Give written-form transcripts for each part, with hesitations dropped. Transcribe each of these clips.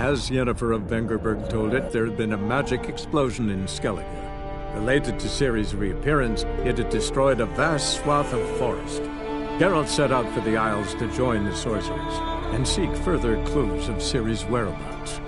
As Yennefer of Vengerberg told it, there had been a magic explosion in Skellige. Related to Ciri's reappearance, it had destroyed a vast swath of forest. Geralt set out for the Isles to join the sorcerers and seek further clues of Ciri's whereabouts.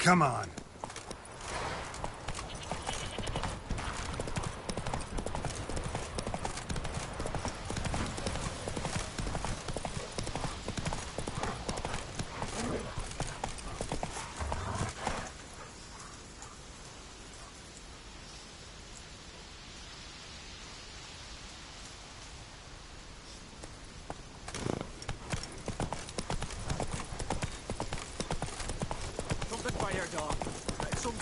Come on.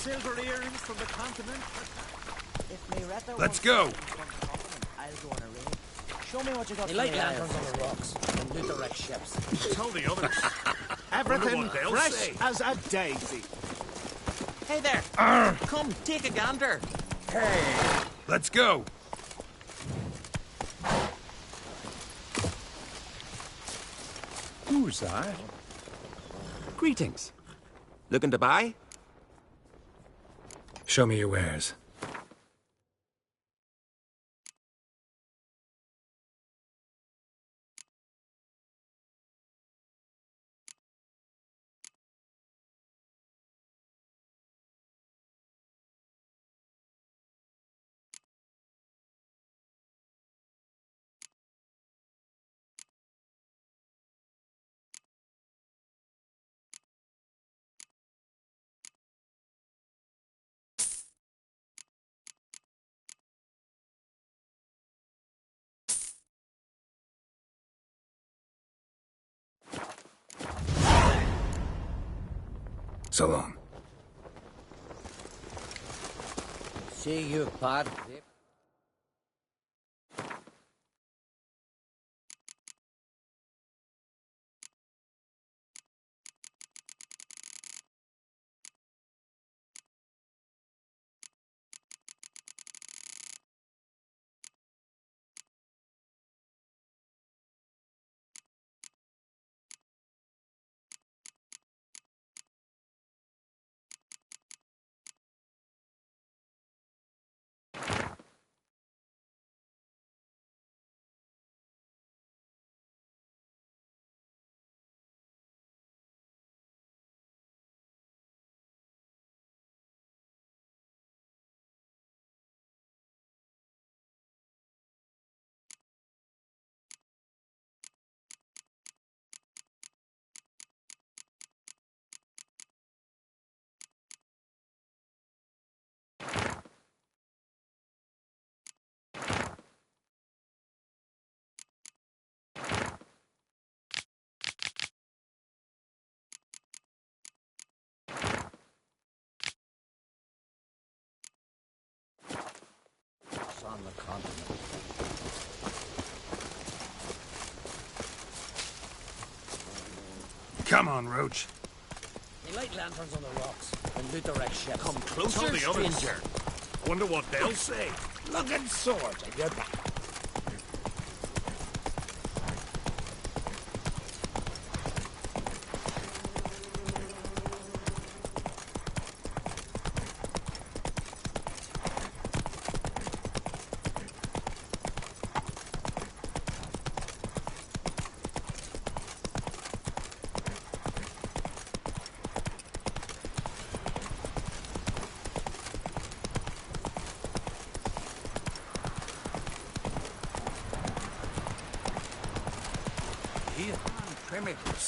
silver earrings from the continent. Let's go. I'll go on a raid. Show me what you got. They light lanterns on the rocks and loot the wrecked ships. Tell the others. Everything fresh say. As a daisy. Hey there. Come, take a gander. Hey. Let's go. Who's that? Greetings. Looking to buy? Show me your wares. So long. See you, Pod. On the continent. Come on, Roach. They light lanterns on the rocks and loot the wrecked ships. Come closer, stranger. Wonder what they'll say. Looking swords at your back.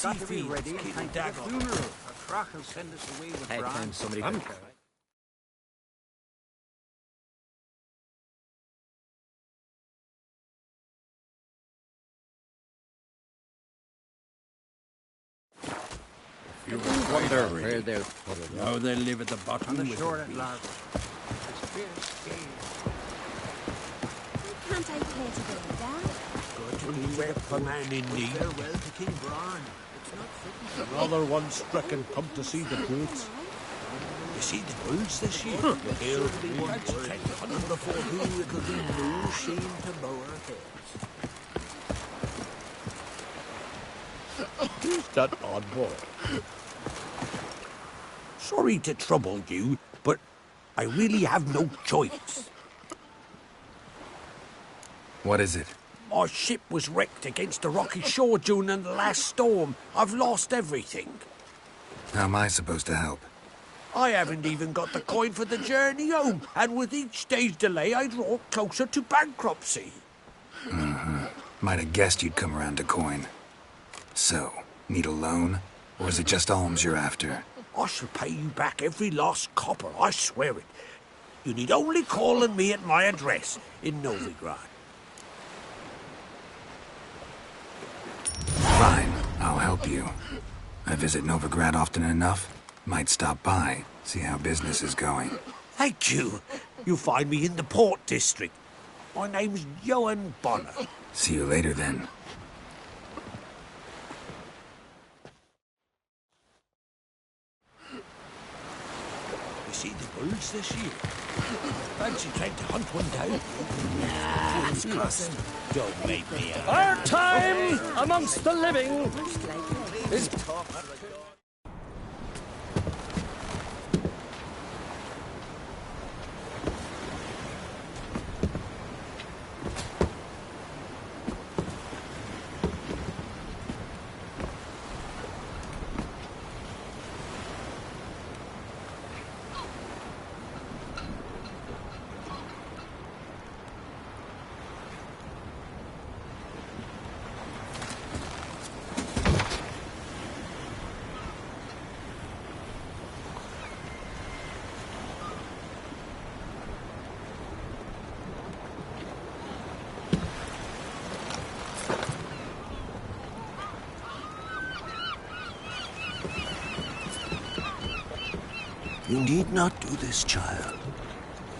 Got to be ready in time for the funeral. A crock will send us away with Bran. Somebody You wonder where they'll put it. Now they live at the bottom On the with shore the at beach. last. Can't I pay to go down? Good to be with the man in need. Farewell to King Bran. It's not fitting. Another one stricken come to see the brutes. You see the bulls this year? There'll be one and before whom it will be no shame to bow our heads. Who's that odd boy? Sorry to trouble you, but I really have no choice. What is it? My ship was wrecked against the rocky shore during the last storm. I've lost everything. How am I supposed to help? I haven't even got the coin for the journey home, and with each day's delay, I draw closer to bankruptcy. Might have guessed you'd come around to coin. So, need a loan? Or is it just alms you're after? I shall pay you back every last copper, I swear it. You need only call on me at my address in Novigrad. Fine, I'll help you. I visit Novigrad often enough. Might stop by, see how business is going. Thank you. You'll find me in the Port District. My name's Johan Bonner. See you later, then. You see the bulls this year? Fancy trying to hunt one down? Nah, don't make me out. Our time amongst the living is... You need not do this, child.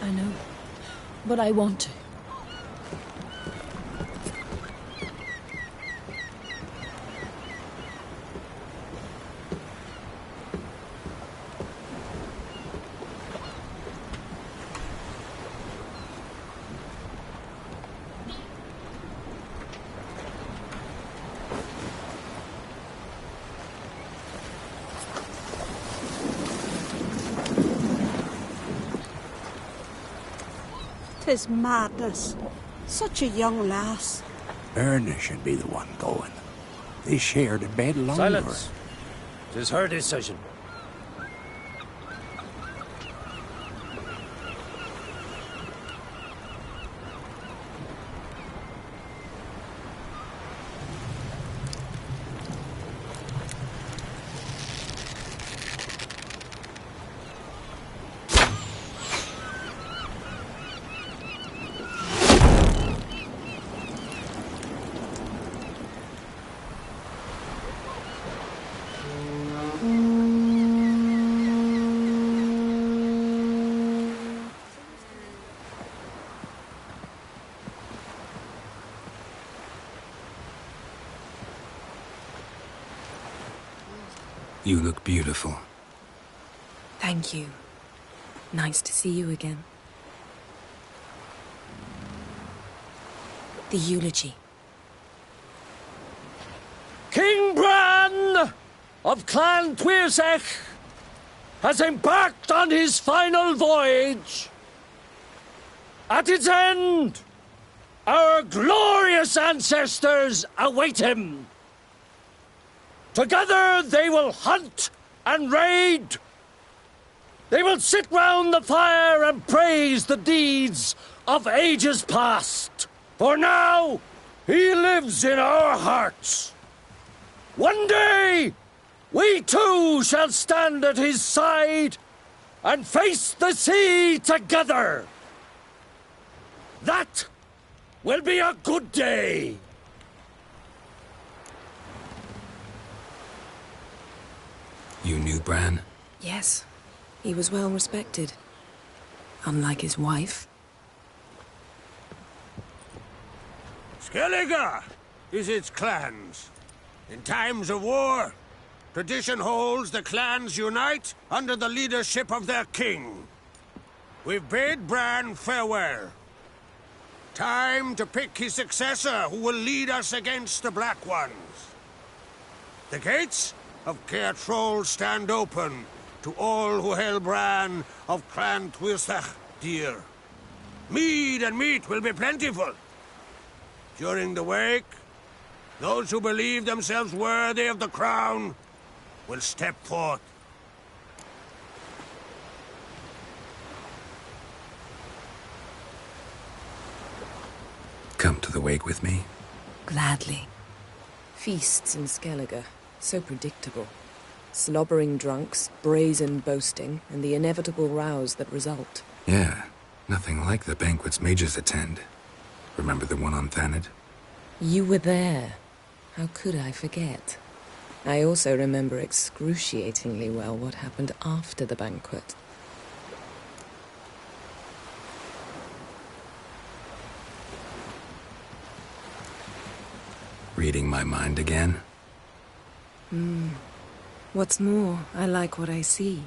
I know, but I want to. Tis madness. Such a young lass. Erna should be the one going. They shared a bed longer. Silence. 'Tis her decision. You look beautiful. Thank you. Nice to see you again. The eulogy. King Bran of Clan Tuirsech has embarked on his final voyage. At its end, our glorious ancestors await him. Together they will hunt and raid. They will sit round the fire and praise the deeds of ages past. For now, he lives in our hearts. One day, we too shall stand at his side and face the sea together. That will be a good day. You knew Bran? Yes, he was well respected. Unlike his wife. Skellige is its clans. In times of war, tradition holds the clans unite under the leadership of their king. We've bid Bran farewell. Time to pick his successor who will lead us against the Black Ones. The gates of Caer Troll stand open to all who held Bran of Clan Tuirsech dear. Mead and meat will be plentiful. During the wake, those who believe themselves worthy of the crown will step forth. Come to the wake with me? Gladly. Feasts in Skellige, so predictable. Slobbering drunks, brazen boasting, and the inevitable rows that result. Yeah, nothing like the banquets mages attend. Remember the one on Thanedd? You were there. How could I forget? I also remember excruciatingly well what happened after the banquet. Reading my mind again? What's more, I like what I see.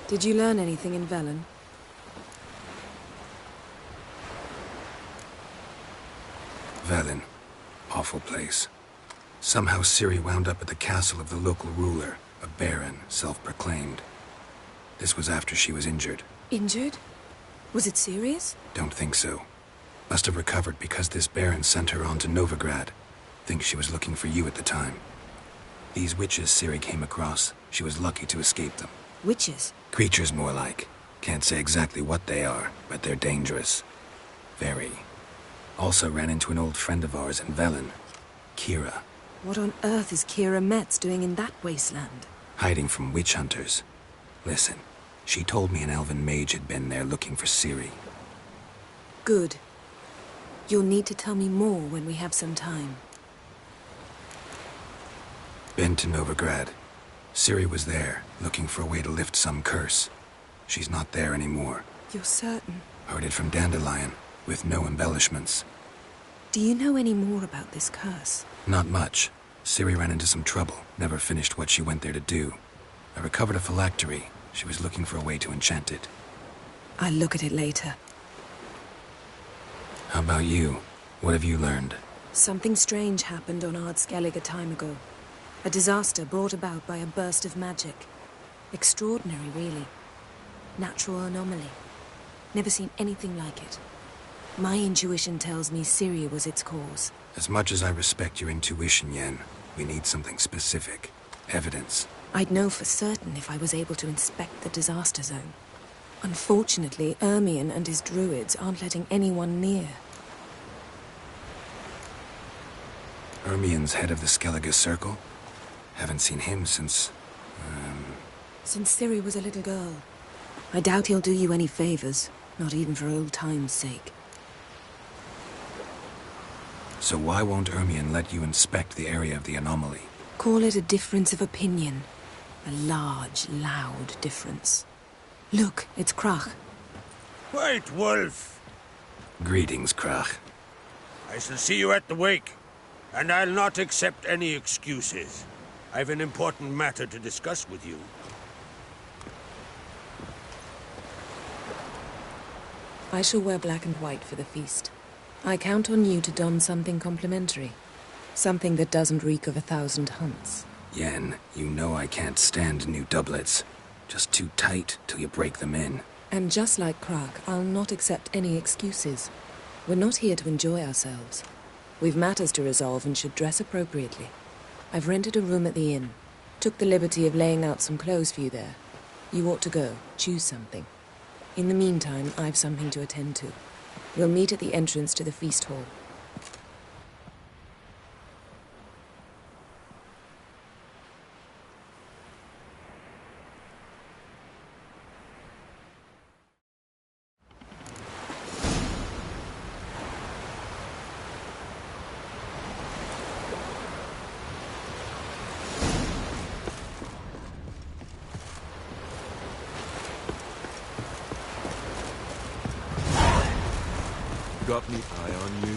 Did you learn anything in Velen? Velen. Awful place. Somehow Ciri wound up at the castle of the local ruler, a baron, self-proclaimed. This was after she was injured. Injured? Was it serious? Don't think so. Must have recovered because this baron sent her on to Novigrad. Think she was looking for you at the time. These witches Ciri came across, she was lucky to escape them. Witches? Creatures, more like. Can't say exactly what they are, but they're dangerous. Very. Also ran into an old friend of ours in Velen, Kira. What on earth is Kira Metz doing in that wasteland? Hiding from witch hunters. Listen, she told me an elven mage had been there looking for Ciri. Good. You'll need to tell me more when we have some time. Been to Novigrad. Ciri was there, looking for a way to lift some curse. She's not there anymore. You're certain? Heard it from Dandelion, with no embellishments. Do you know any more about this curse? Not much. Ciri ran into some trouble, never finished what she went there to do. I recovered a phylactery. She was looking for a way to enchant it. I'll look at it later. How about you? What have you learned? Something strange happened on Ard Skellig a time ago. A disaster brought about by a burst of magic. Extraordinary, really. Natural anomaly. Never seen anything like it. My intuition tells me Ciri was its cause. As much as I respect your intuition, Yen, we need something specific. Evidence. I'd know for certain if I was able to inspect the disaster zone. Unfortunately, Ermion and his druids aren't letting anyone near. Ermion's head of the Skellige Circle? Haven't seen him since... Since Ciri was a little girl. I doubt he'll do you any favors, not even for old time's sake. So why won't Ermion let you inspect the area of the anomaly? Call it a difference of opinion. A large, loud difference. Look, it's Crach. White Wolf! Greetings, Crach. I shall see you at the wake, and I'll not accept any excuses. I've an important matter to discuss with you. I shall wear black and white for the feast. I count on you to don something complimentary. Something that doesn't reek of 1,000 hunts. Yen, you know I can't stand new doublets. Just too tight till you break them in. And just like Crach, I'll not accept any excuses. We're not here to enjoy ourselves. We've matters to resolve and should dress appropriately. I've rented a room at the inn. Took the liberty of laying out some clothes for you there. You ought to go. Choose something. In the meantime, I've something to attend to. We'll meet at the entrance to the feast hall. Got me eye on you.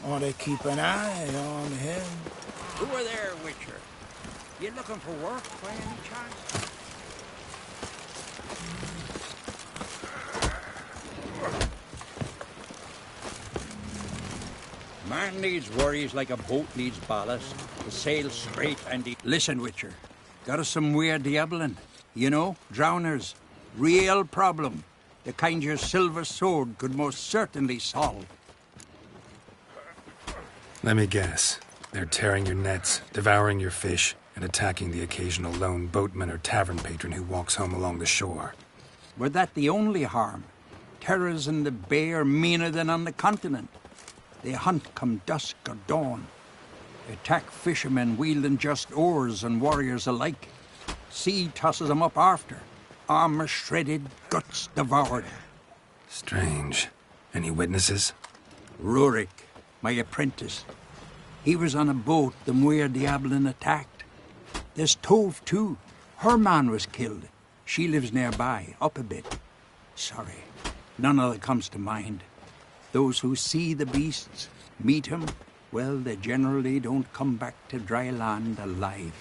Want to keep an eye on him. Who are there, Witcher? You looking for work by any chance? Man needs worries like a boat needs ballast. To sail straight and listen, Witcher. Got us some weird diabling. You know, drowners. Real problem. The kind your silver sword could most certainly solve. Let me guess. They're tearing your nets, devouring your fish, and attacking the occasional lone boatman or tavern patron who walks home along the shore. Were that the only harm? Terrors in the bay are meaner than on the continent. They hunt come dusk or dawn. They attack fishermen wielding just oars and warriors alike. Sea tosses them up after. Armor shredded, guts devoured. Strange. Any witnesses? Rurik, my apprentice. He was on a boat the Muir Diablin attacked. There's Tove, too. Her man was killed. She lives nearby, up a bit. Sorry, none of that comes to mind. Those who see the beasts, meet him, well, they generally don't come back to dry land alive.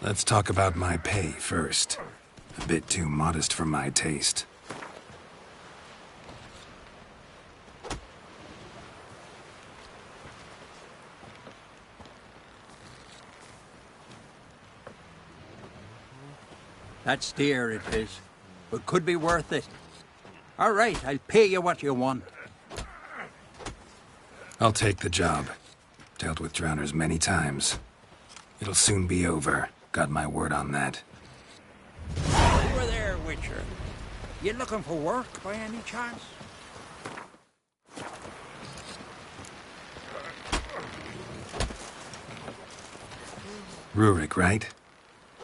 Let's talk about my pay first. A bit too modest for my taste. That's dear, it is, but could be worth it. All right, I'll pay you what you want. I'll take the job. Dealt with drowners many times. It'll soon be over. Got my word on that. Over there, Witcher. You looking for work by any chance? Rurik, right?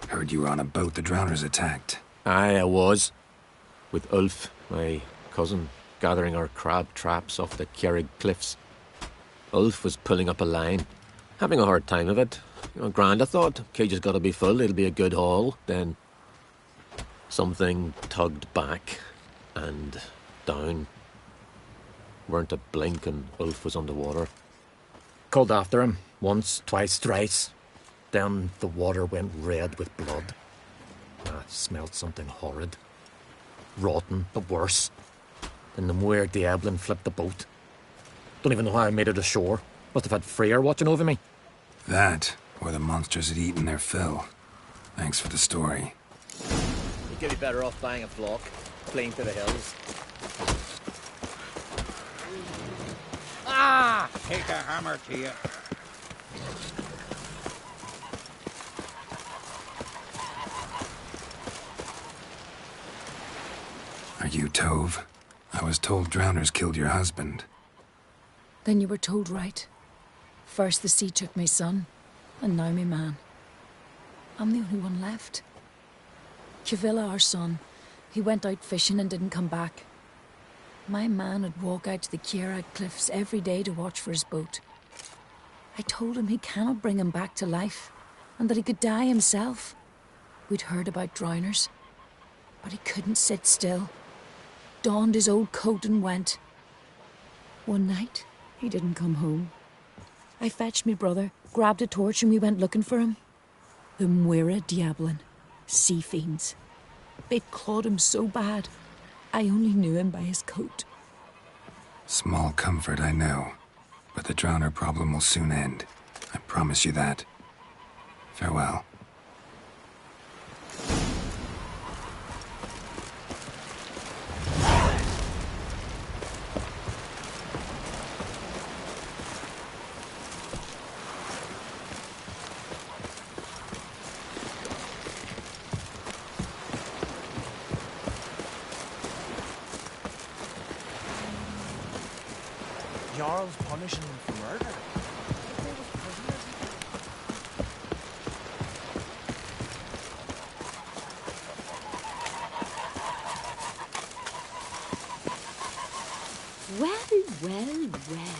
Heard you were on a boat the drowners attacked. Aye, I was. With Ulf, my cousin, gathering our crab traps off the Kjerrig cliffs. Ulf was pulling up a line, having a hard time of it. You know, grand, I thought. Cage has got to be full, it'll be a good haul. Then something tugged back and down. Weren't a blink and Ulf was underwater. Called after him, once, twice, thrice. Then the water went red with blood. I smelled something horrid. Rotten, but worse. Then the Muir Diablin flipped the boat. Don't even know how I made it ashore. Must have had Freyr watching over me. That, or the monsters had eaten their fill. Thanks for the story. You could be better off buying a flock, fleeing to the hills. Ah! Take a hammer to you. Are you Tove? I was told drowners killed your husband. Then you were told right. First the sea took my son, and now my man. I'm the only one left. Kavilla, our son, he went out fishing and didn't come back. My man would walk out to the Kjerrig cliffs every day to watch for his boat. I told him he cannot bring him back to life, and that he could die himself. We'd heard about drowners, but he couldn't sit still. Donned his old coat and went. One night, he didn't come home. I fetched me brother, grabbed a torch, and we went looking for him. The Muir Diablin, sea fiends. They'd clawed him so bad, I only knew him by his coat. Small comfort, I know. But the drowner problem will soon end. I promise you that. Farewell. Jarl's punishing them for murder. Well, well, well.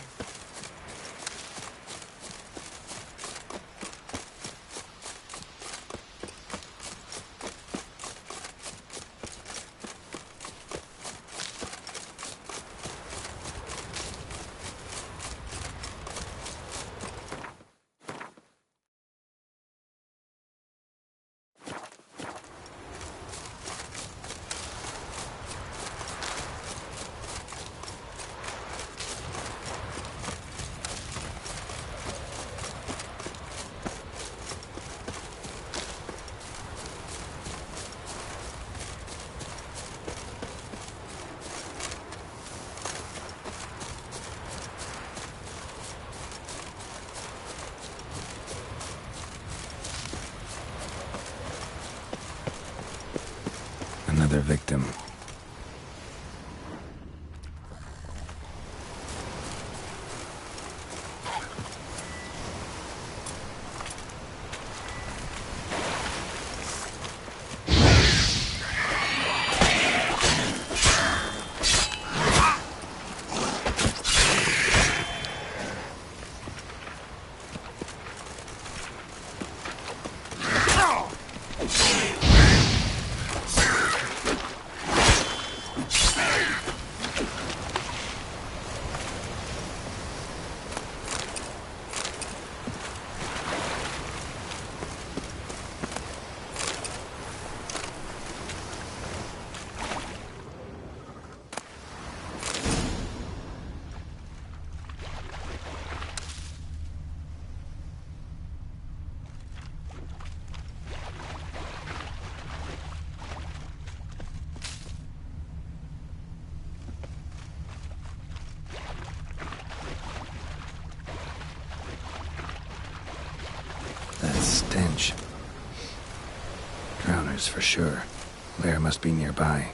Another victim. Stench. Drowners for sure. Lair must be nearby.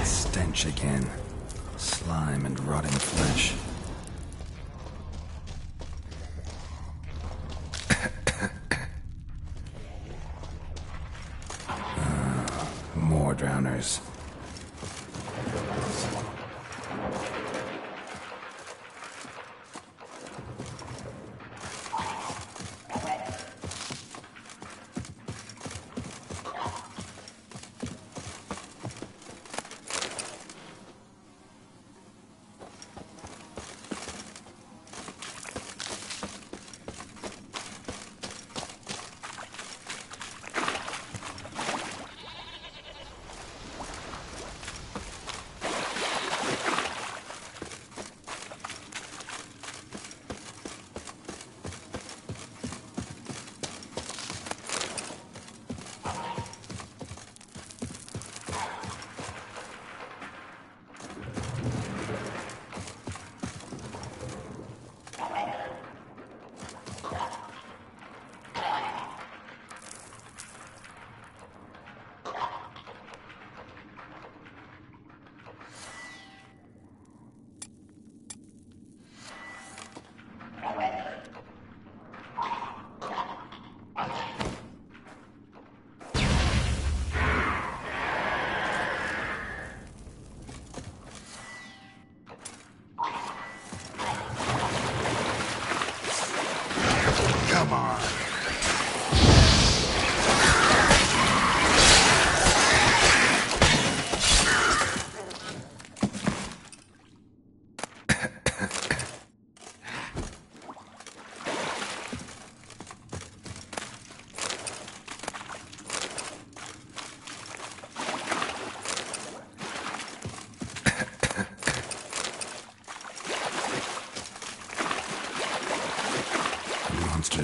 Stench again. Slime and rotting flesh. More drowners.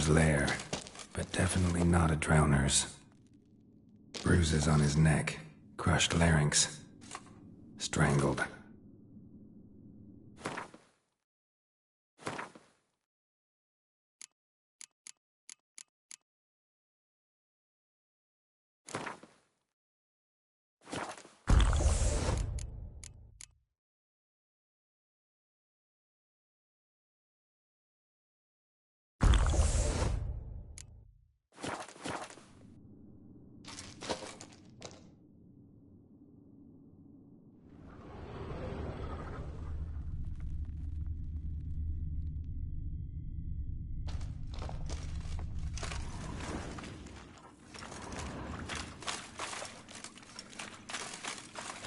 Drowner's lair, but definitely not a Drowner's. Bruises on his neck, crushed larynx, strangled.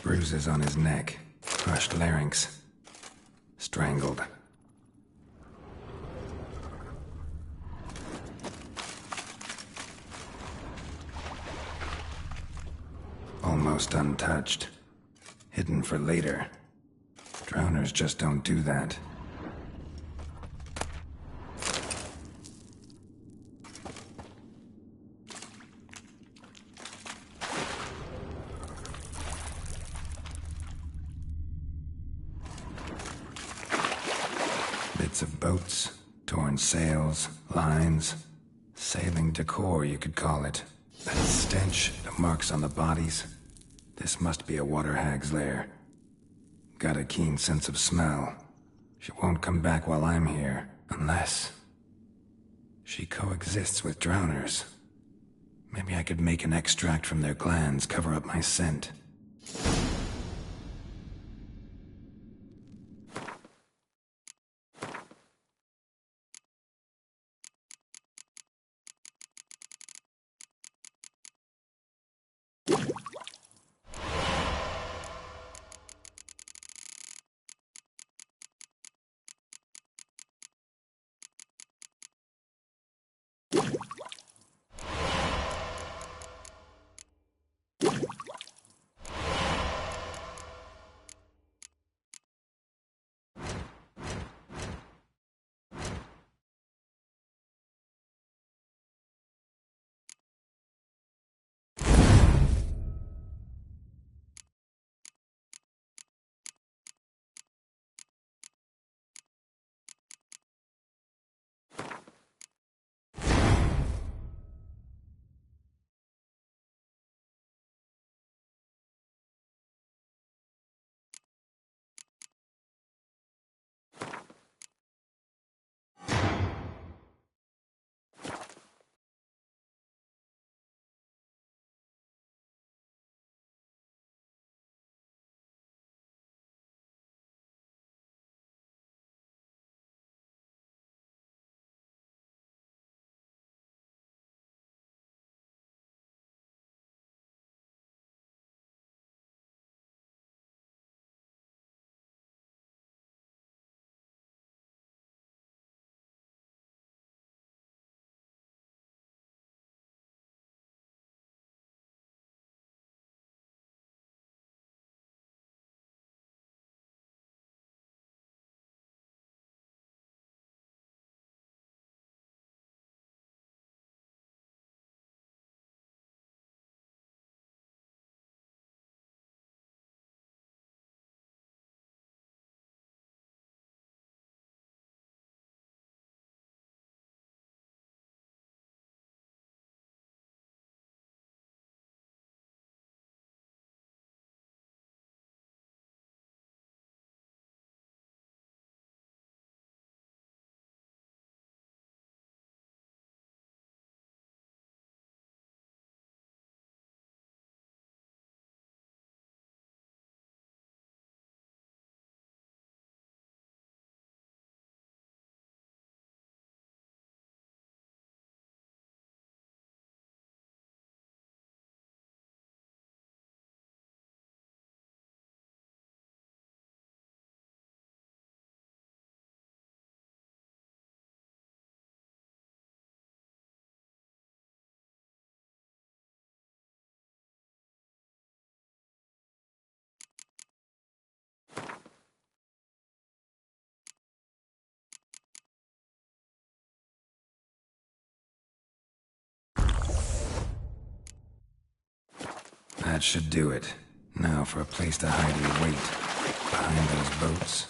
Bruises on his neck, crushed larynx, strangled. Almost untouched. Hidden for later. Drowners just don't do that. Bits of boats, torn sails, lines, sailing decor, you could call it. That stench, the marks on the bodies. This must be a water hag's lair. Got a keen sense of smell. She won't come back while I'm here, unless she coexists with drowners. Maybe I could make an extract from their glands cover up my scent. That should do it. Now for a place to hide your weight. Behind those boats.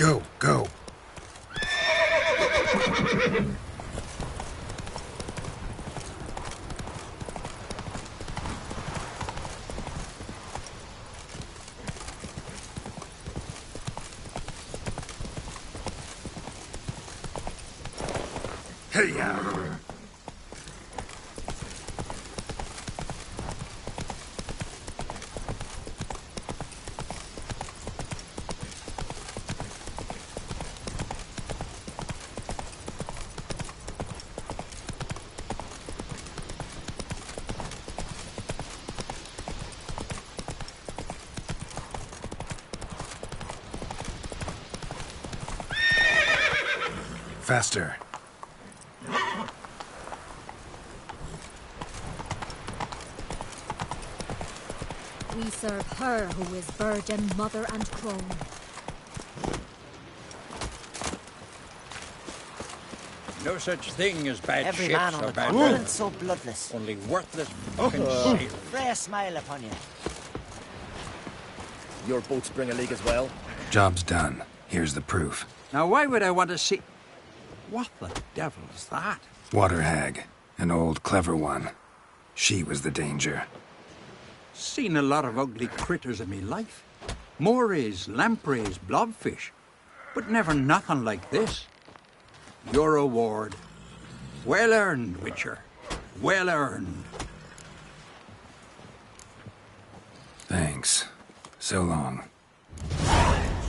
Go, go. Hey-ya! Faster. We serve her who is virgin, mother, and crone. No such thing as bad Every ships man on or the bad continent's weather. so bloodless. Only worthless fucking sailors. Freya smile upon you. Your boats bring a leak as well? Job's done. Here's the proof. Now, why would I want to see... What the devil's that? Water hag. An old, clever one. She was the danger. Seen a lot of ugly critters in me life. Morays, lampreys, blobfish. But never nothing like this. Your reward. Well earned, Witcher. Well earned. Thanks. So long.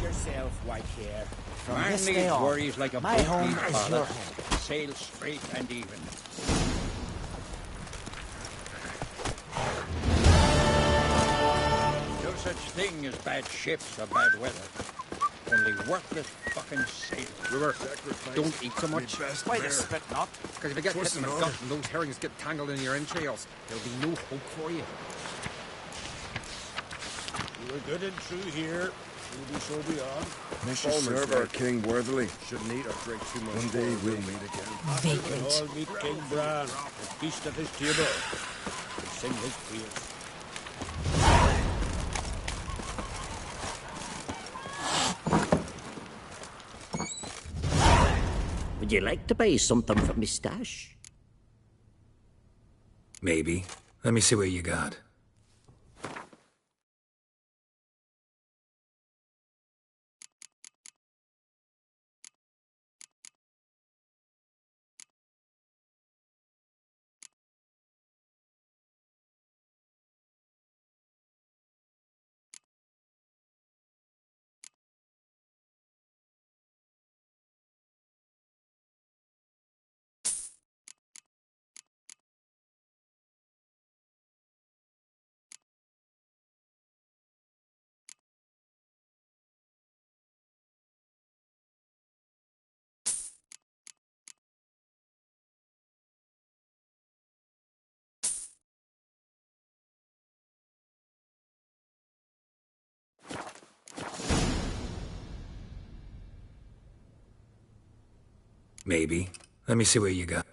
Yourself, white hair. From Man this these day on, worries like a my boat home needs is pilot. your home. Sail straight and even. No such thing as bad ships or bad weather. Only worthless fucking sailors. River, don't eat so much. Why the spit not? Because if you get hit in the gut and those herrings get tangled in your entrails, there'll be no hope for you. You were good and true here. You'll be so beyond. We should serve our king worthily. Shouldn't eat or drink too much. One day we'll meet again. We can all meet King Bran and feast at his table and sing his praise. Would you like to buy something for me stash? Maybe. Let me see what you got. Maybe. Let me see what you got.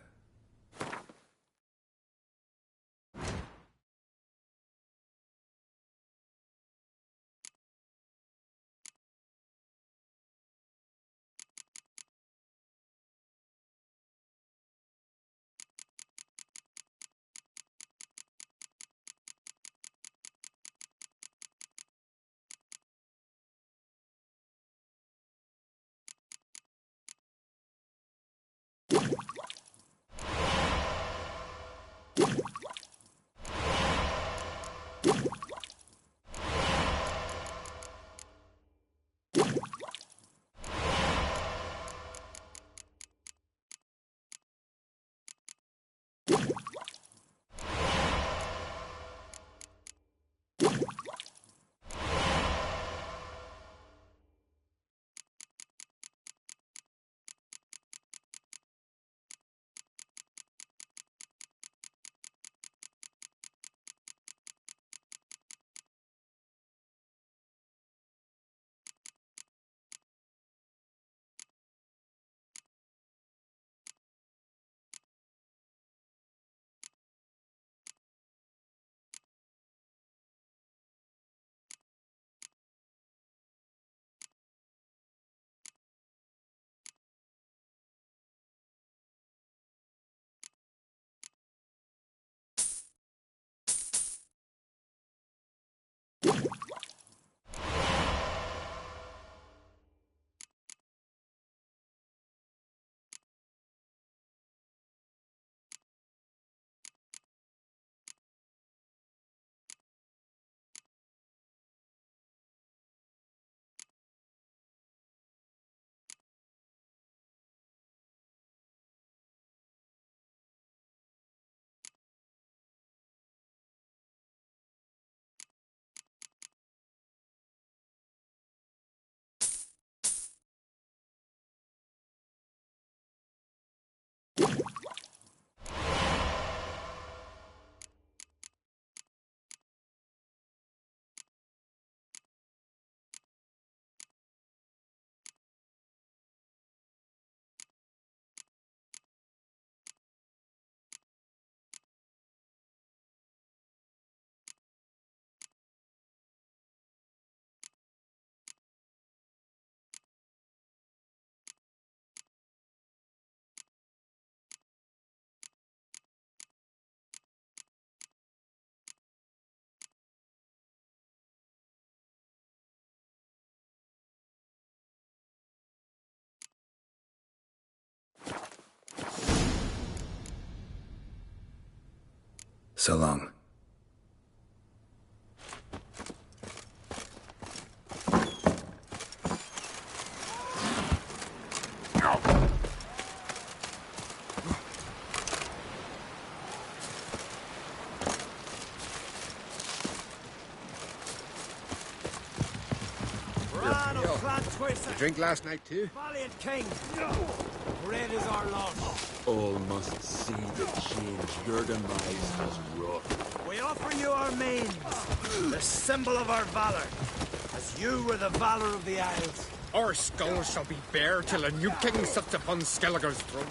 So long. You drink last night too? Valiant king! Great is our loss. All must see the change your demise has wrought. We offer you our mains, the symbol of our valor, as you were the valor of the Isles. Our skulls shall be bare till a new king sits upon Skellige's throne.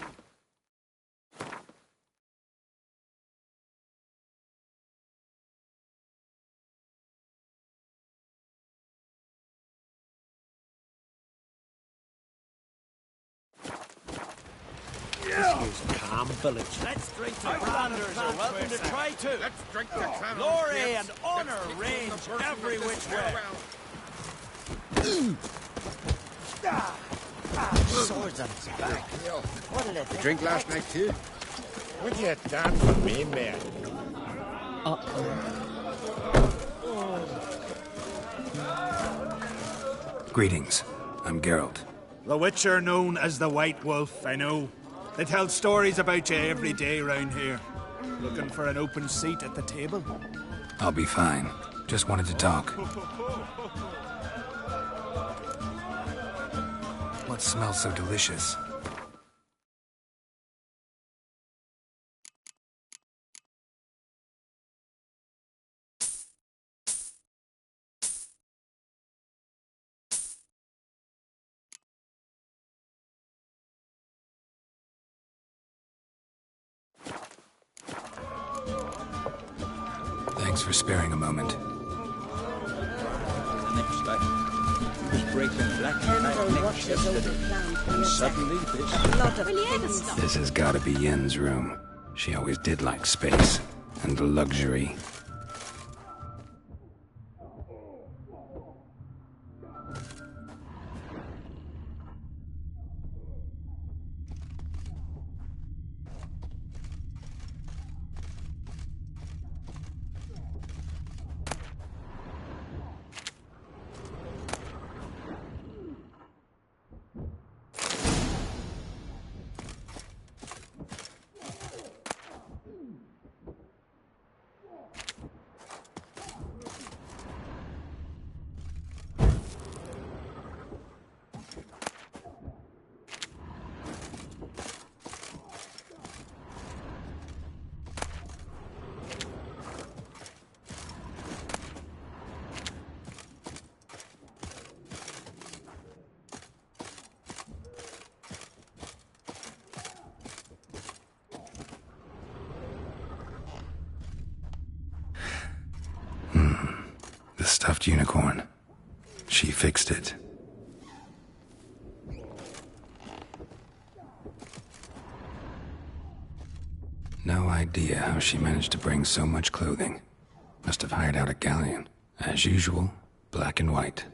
This is Calm Village. Let's drink to Branders are welcome to try too. Let's drink to Clan Glory and honor reign every which way. Swords on his back. What'll it you drink last night too? Would you dance with me, man? Greetings. I'm Geralt. The Witcher known as the White Wolf, I know. They tell stories about you every day round here. Looking for an open seat at the table? I'll be fine. Just wanted to talk. What smells so delicious? Thanks for sparing a moment. The next life was breaking black necks yesterday, and suddenly this. This has got to be Yen's room. She always did like space and luxury. The stuffed unicorn. She fixed it. No idea how she managed to bring so much clothing. Must have hired out a galleon. As usual, black and white.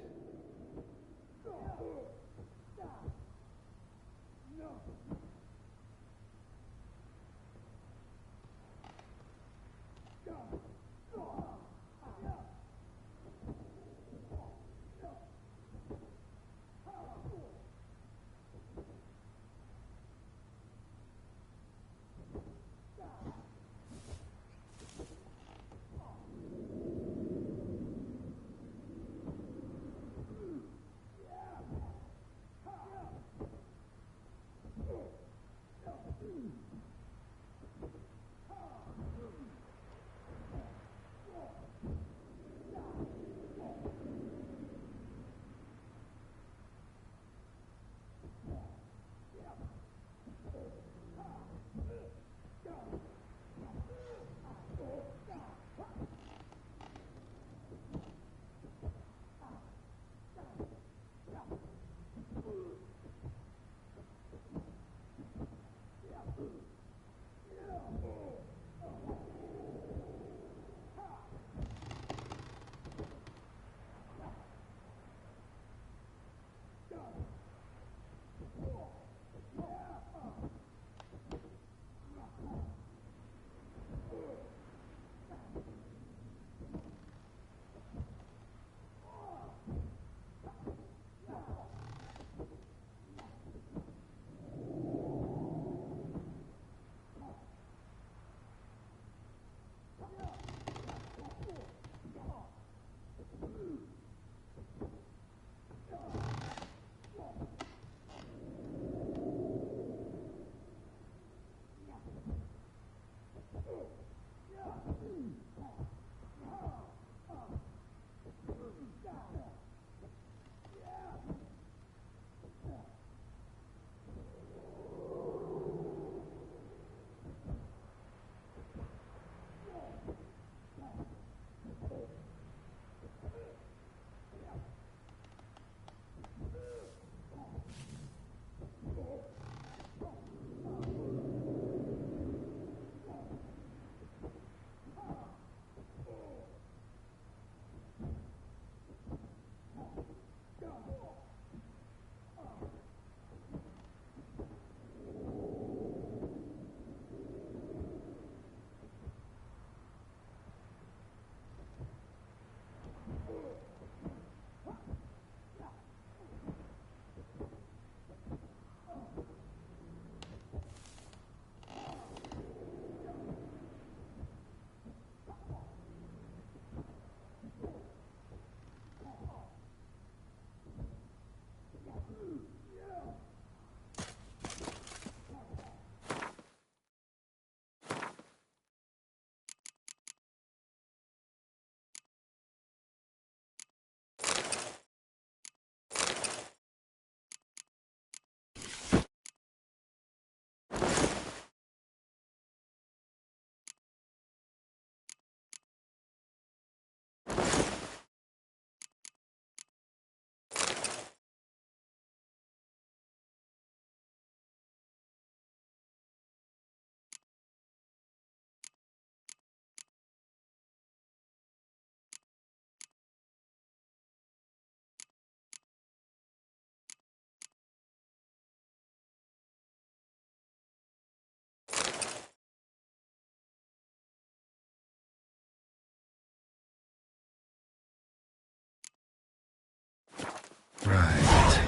Right.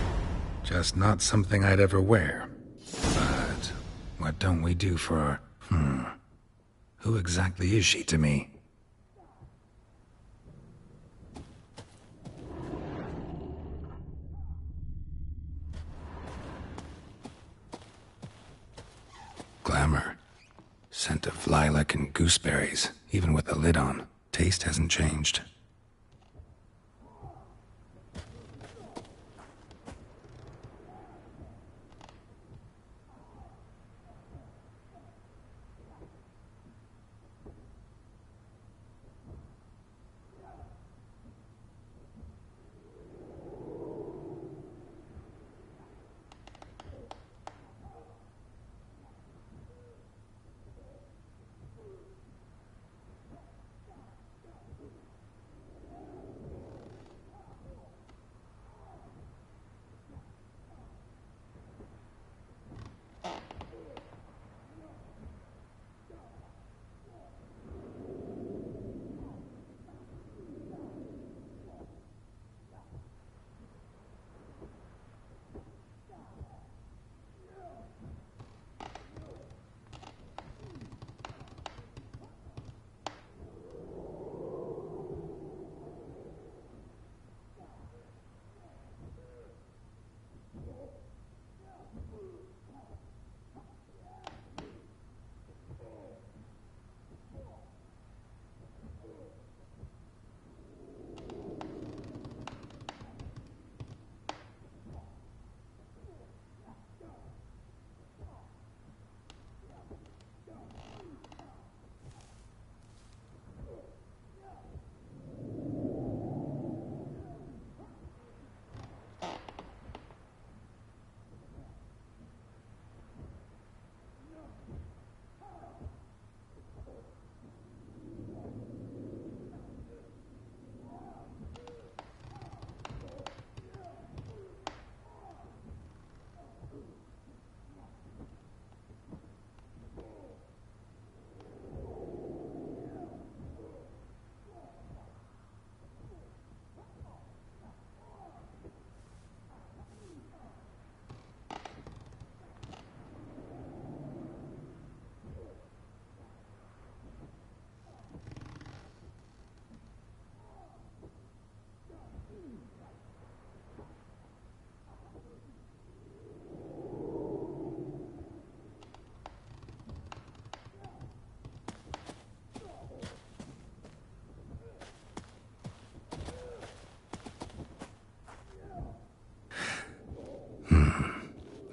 Just not something I'd ever wear. But what don't we do for... Who exactly is she to me? Glamour. Scent of lilac and gooseberries, even with the lid on. Taste hasn't changed.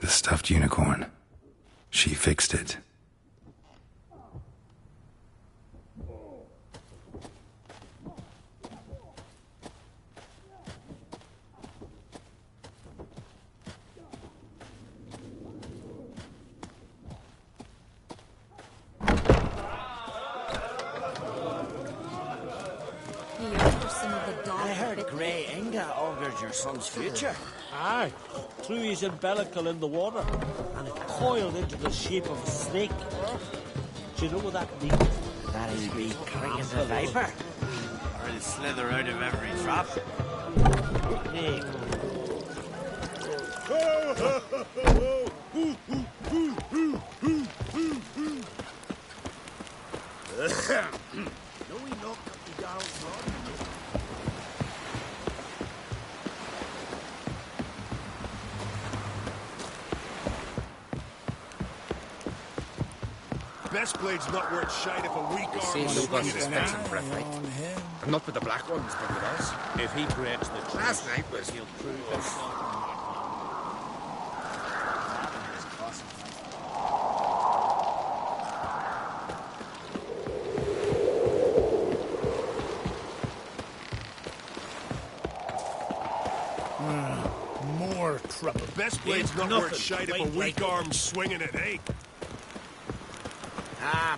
The stuffed unicorn. She fixed it. I heard Grey Inga augured your son's future. Aye, threw his umbilical in the water, and it coiled into the shape of a snake. Do you know what that means? That is be carrying the viper. Or it'll slither out of every trap. Hey. No, we knock up the Darrell's rod. Best blade's not worth shite if a weak arm swings his head. And not with the black ones, but with us. If he breaks the truth, last night was he'll prove us. More trouble. Best blade's not worth shite if a weak arm's swinging it, eh? Ah,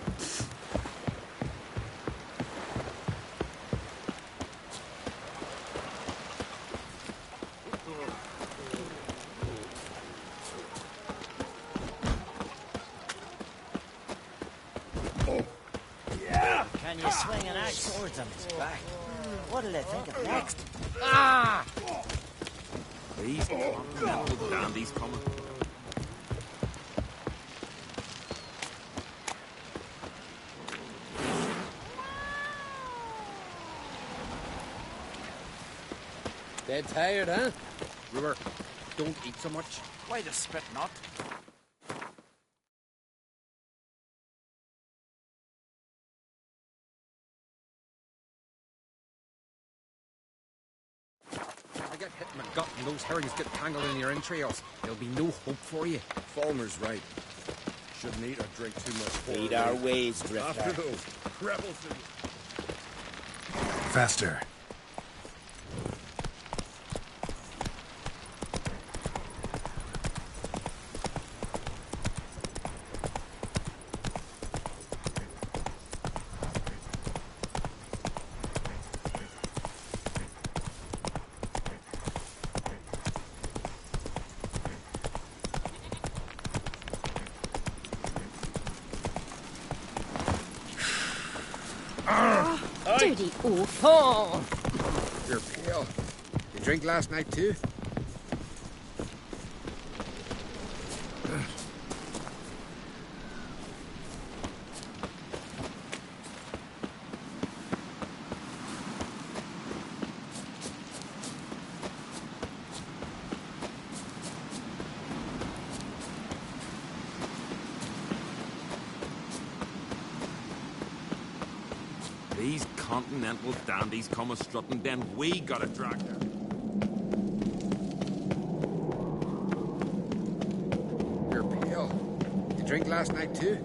Can you swing an axe towards him? His back. What'll they think of next? Ah! These continental dandies coming. Dead tired, huh? River, don't eat so much. Why the spit not? I get hit in the gut and those herrings get tangled in your entrails. There'll be no hope for you. Falmer's right. Shouldn't eat or drink too much. Eat our ways, Drifter. After those rebels. Faster. Dirty oaf. Oh. You're pale. You drink last night too? These continental dandies come a strutting, then we gotta drag them. You're pale. You drink last night too?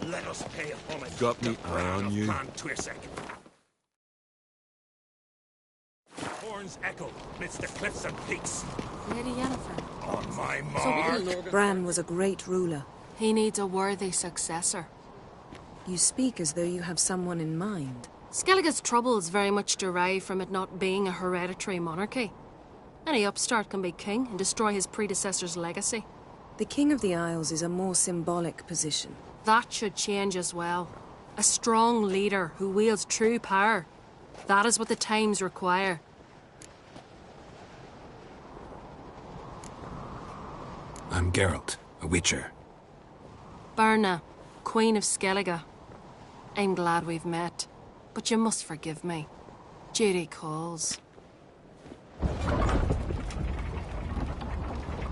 Let us pay homage. Got me eye on you. Horns echo midst the cliffs and peaks. Lady Yennefer. On my mark. Bran was a great ruler. He needs a worthy successor. You speak as though you have someone in mind. Skellige's troubles very much derive from it not being a hereditary monarchy. Any upstart can be king and destroy his predecessor's legacy. The King of the Isles is a more symbolic position. That should change as well. A strong leader who wields true power. That is what the times require. I'm Geralt, a Witcher. Birna, Queen of Skellige. I'm glad we've met, but you must forgive me. Duty calls.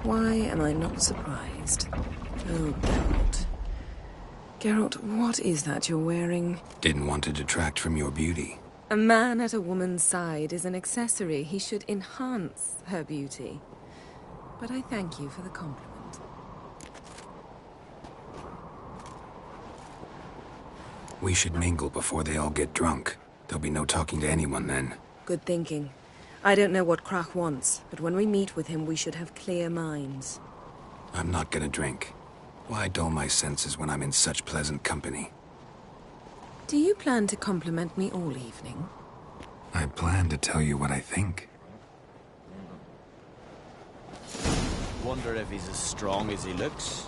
Why am I not surprised? Oh, Geralt. Geralt, what is that you're wearing? Didn't want to detract from your beauty. A man at a woman's side is an accessory. He should enhance her beauty. But I thank you for the compliment. We should mingle before they all get drunk. There'll be no talking to anyone then. Good thinking. I don't know what Crach wants, but when we meet with him, we should have clear minds. I'm not gonna drink. Why dull my senses when I'm in such pleasant company? Do you plan to compliment me all evening? I plan to tell you what I think. Wonder if he's as strong as he looks.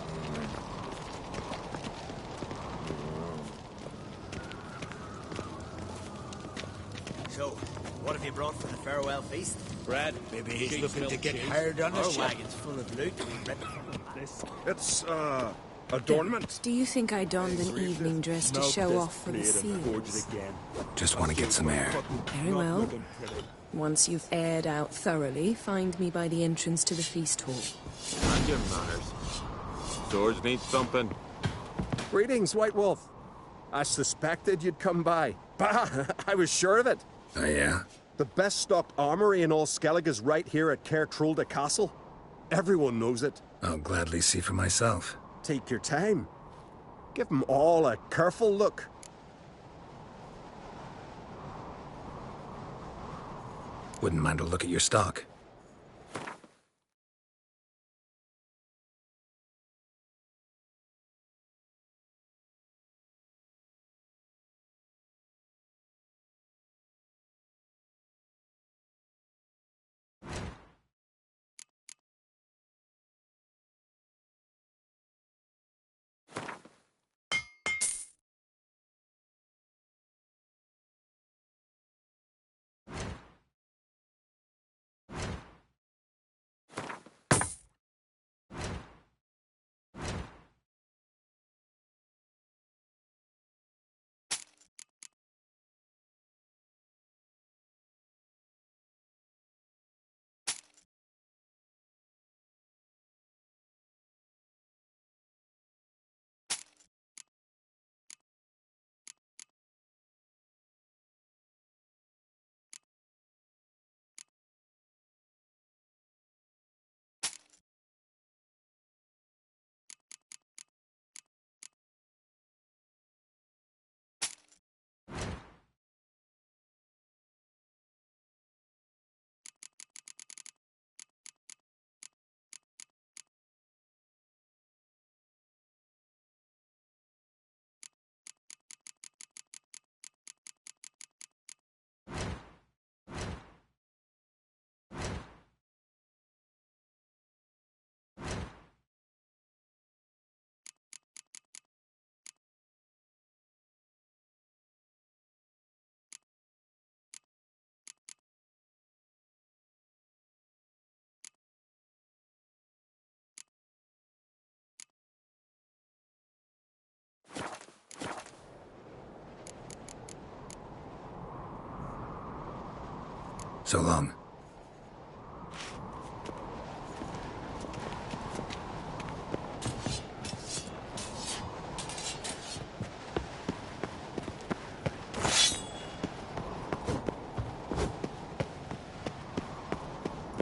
So, what have you brought for the farewell feast? Brad, Maybe he's King's looking to milk get cheese. hired on Our his ship. wagon's full of loot. It's, adornment. Do you think I donned an evening dress to show off for the seals? Just want to get some air. Very well. Once you've aired out thoroughly, find me by the entrance to the feast hall. And your manners. Swords need thumping. Greetings, White Wolf. I suspected you'd come by. Bah! I was sure of it. Oh, yeah? The best stocked armory in all Skellige is right here at Caer Trolde Castle. Everyone knows it. I'll gladly see for myself. Take your time. Give them all a careful look. Wouldn't mind a look at your stock. So long.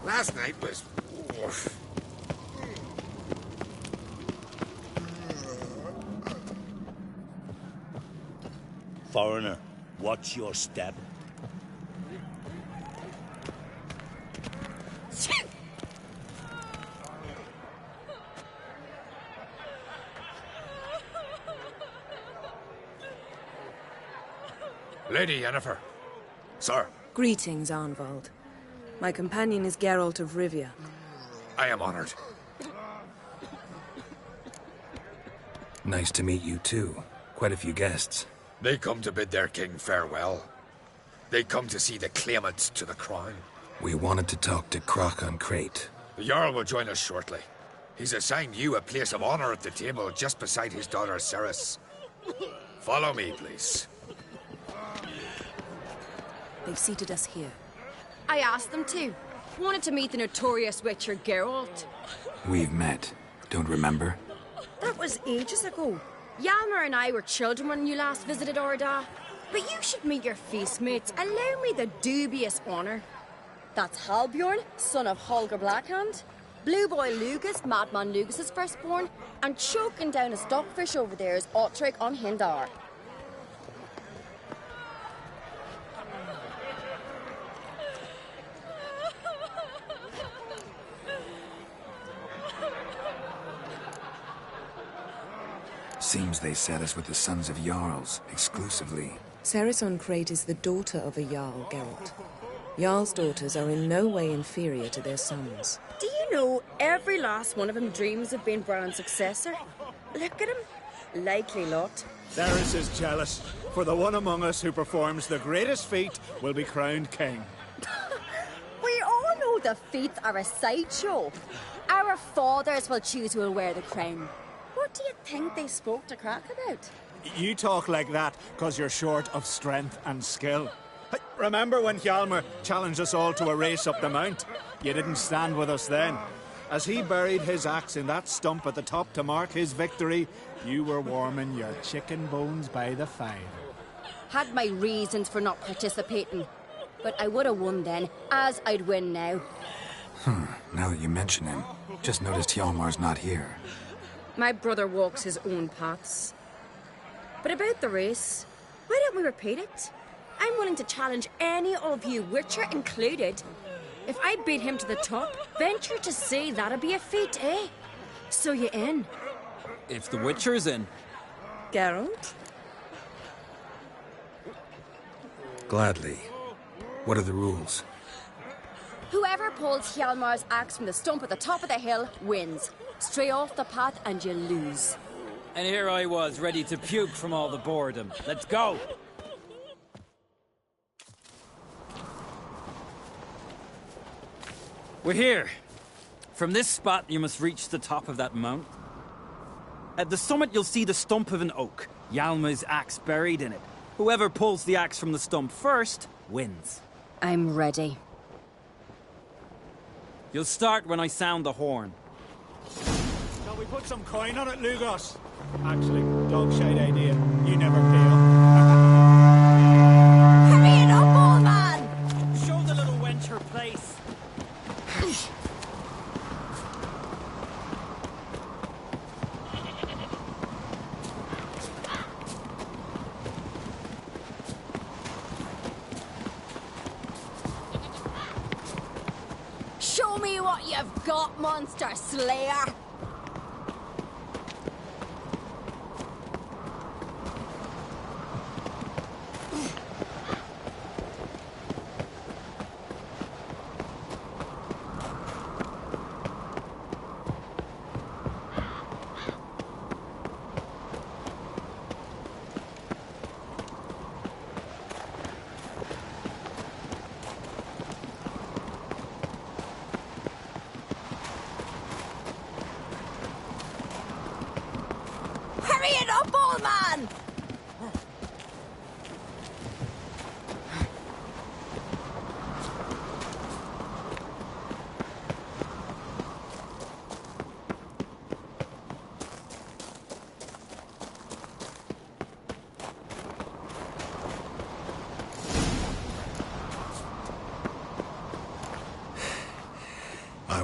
Last night was... Foreigner, watch your step. Lady Yennefer. Sir. Greetings, Arnvald. My companion is Geralt of Rivia. I am honored. Nice to meet you, too. Quite a few guests. They come to bid their king farewell. They come to see the claimants to the crown. We wanted to talk to Croc on Crate. The Jarl will join us shortly. He's assigned you a place of honor at the table just beside his daughter Cerys. Follow me, please. They've seated us here. I asked them to. Wanted to meet the notorious witcher Geralt. We've met. Don't remember? That was ages ago. Hjalmar and I were children when you last visited Orda. But you should meet your feast mates. Allow me the dubious honour. That's Halbjorn, son of Holger Blackhand. Blue Boy Lugus, Madman Lugus' firstborn. And choking down a stockfish over there is Otric on Hindar. Seems they set us with the sons of Jarls, exclusively. Cerys on Crate is the daughter of a Jarl, Geralt. Jarl's daughters are in no way inferior to their sons. Do you know every last one of them dreams of being Bran's successor? Look at him. Likely lot. Cerys is jealous, for the one among us who performs the greatest feat will be crowned king. We all know the feats are a sideshow. Our fathers will choose who will wear the crown. What do you think they spoke to Croc about? You talk like that because you're short of strength and skill. Remember when Hjalmar challenged us all to a race up the mount? You didn't stand with us then. As he buried his axe in that stump at the top to mark his victory, you were warming your chicken bones by the fire. Had my reasons for not participating. But I would have won then, as I'd win now. Now that you mention him, just noticed Hjalmar's not here. My brother walks his own paths. But about the race, why don't we repeat it? I'm willing to challenge any of you, Witcher included. If I beat him to the top, venture to say that'd be a feat, eh? So you in? If the Witcher's in. Geralt? Gladly. What are the rules? Whoever pulls Hjalmar's axe from the stump at the top of the hill wins. Stray off the path and you lose. And here I was, ready to puke from all the boredom. Let's go! We're here. From this spot, you must reach the top of that mount. At the summit, you'll see the stump of an oak. Hjalmar's axe buried in it. Whoever pulls the axe from the stump first, wins. I'm ready. You'll start when I sound the horn. Shall we put some coin on it, Lugos? Actually, dog shite idea. You never pale. Hurry it up, old man! Show the little wench her place. Show me what you've got, monster slayer!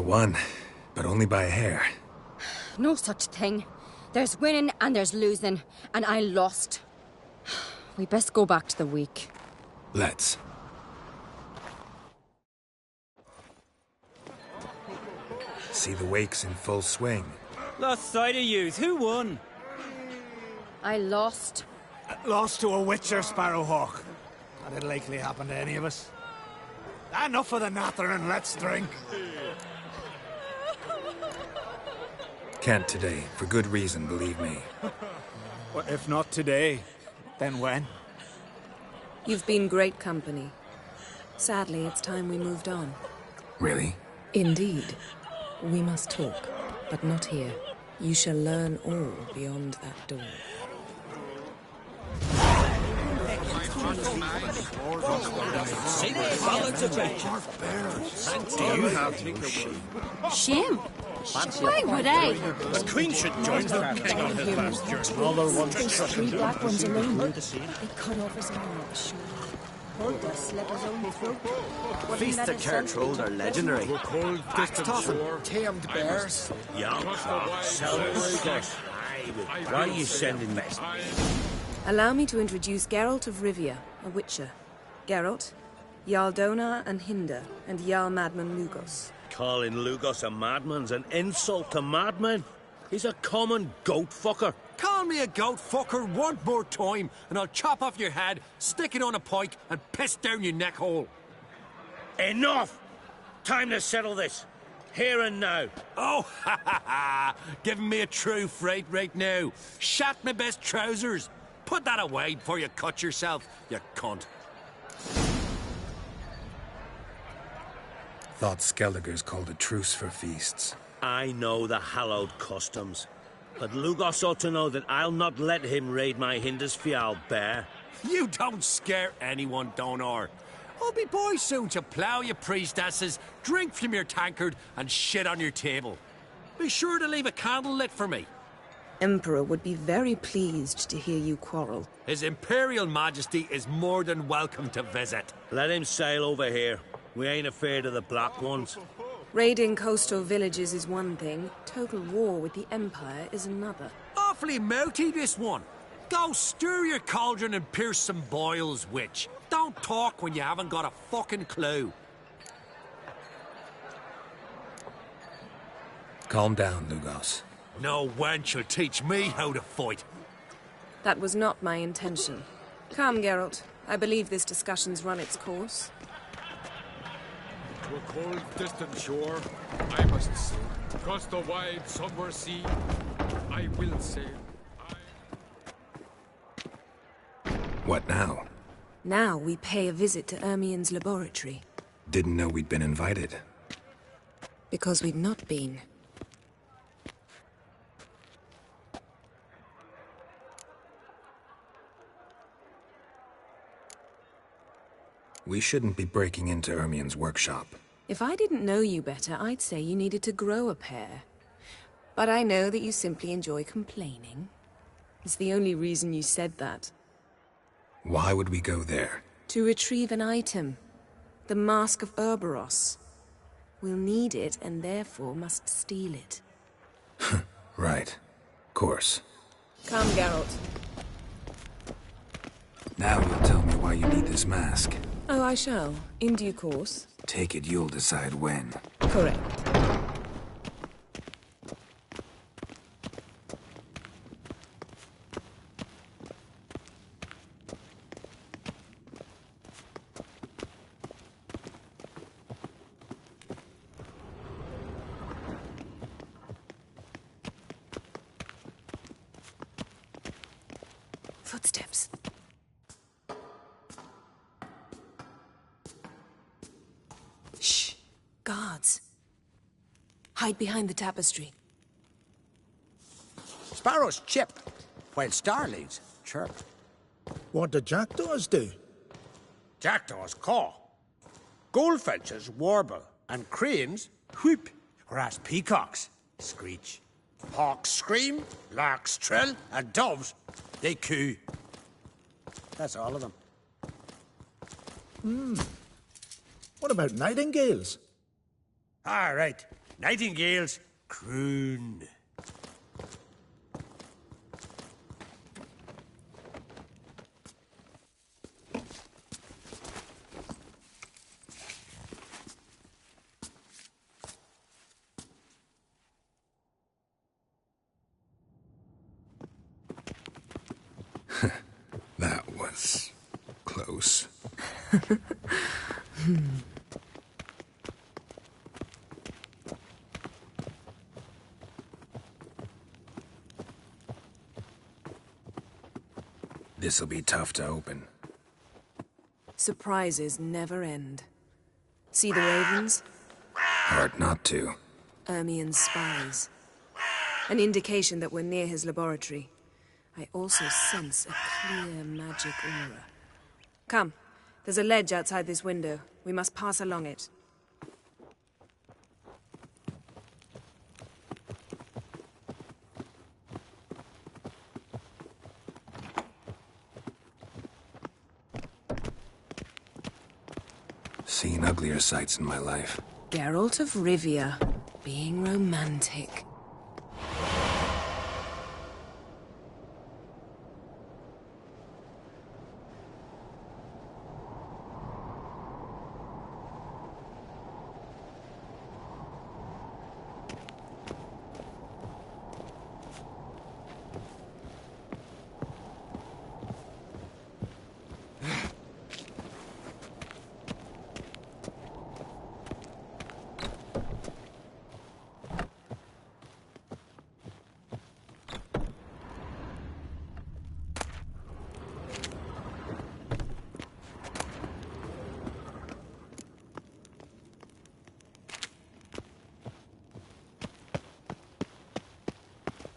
won, but only by a hair. No such thing. There's winning and there's losing, and I lost. We best go back to the week. Let's. See the wakes in full swing. Lost sight of yous. Who won? I lost. Lost to a witcher, Sparrowhawk. That'd likely happen to any of us. Enough of the nattering, let's drink. Can't today, for good reason, believe me. Well, if not today, then when? You've been great company. Sadly, it's time we moved on. Really? Indeed. We must talk, but not here. You shall learn all beyond that door. Do you have no shame? Shame? Why would I? The Queen should join the king on his last journey. All the ones There's three black ones alone. They cut off his arm at the shoulder. Pulled the slit his own throat. Feasts at Kertrold are legendary. Axe tossing, tamed bears. Why are you sending me? Allow me to introduce Geralt of Rivia, a witcher. Geralt, Jarl Donar and Hinder, and Jarl Madman Lugos. Calling Lugos a madman's an insult to madmen. He's a common goat fucker. Call me a goat fucker one more time, and I'll chop off your head, stick it on a pike, and piss down your neck hole. Enough! Time to settle this. Here and now. Oh, ha ha ha! Giving me a true fright right now. Shat my best trousers. Put that away before you cut yourself, you cunt. Thought Skelliger's called a truce for feasts. I know the hallowed customs. But Lugos ought to know that I'll not let him raid my Hindisfial bear. You don't scare anyone, Donar. I'll be boy soon to plough you priestesses, drink from your tankard, and shit on your table. Be sure to leave a candle lit for me. Emperor would be very pleased to hear you quarrel. His Imperial Majesty is more than welcome to visit. Let him sail over here. We ain't afraid of the Black Ones. Raiding coastal villages is one thing. Total war with the Empire is another. Awfully mouty, this one. Go stir your cauldron and pierce some boils, witch. Don't talk when you haven't got a fucking clue. Calm down, Lugos. No wench will teach me how to fight. That was not my intention. Come, Geralt. I believe this discussion's run its course. To a cold, distant shore, I must sail. Across the wide, somber sea, I will sail. What now? Now we pay a visit to Ermien's laboratory. Didn't know we'd been invited. Because we'd not been. We shouldn't be breaking into Ermien's workshop. If I didn't know you better, I'd say you needed to grow a pair. But I know that you simply enjoy complaining. It's the only reason you said that. Why would we go there? To retrieve an item. The Mask of Urboros. We'll need it, and therefore must steal it. Right. Course. Come, Geralt. Now you'll tell me why you need this mask. Oh, I shall. In due course. Take it you'll decide when. Correct. Footsteps. Shh. Guards. Hide behind the tapestry. Sparrows chip, while starlings chirp. What do jackdaws do? Jackdaws caw. Goldfinches warble, and cranes whoop, whereas peacocks screech. Hawks scream, larks trill, and doves, they coo. That's all of them. What about nightingales? All right. Nightingales croon. That was close. This'll be tough to open. Surprises never end. See the ravens? Hard not to. Ermien's spies. An indication that we're near his laboratory. I also sense a clear magic aura. Come, there's a ledge outside this window. We must pass along it. Seen uglier sights in my life. Geralt of Rivia, being romantic.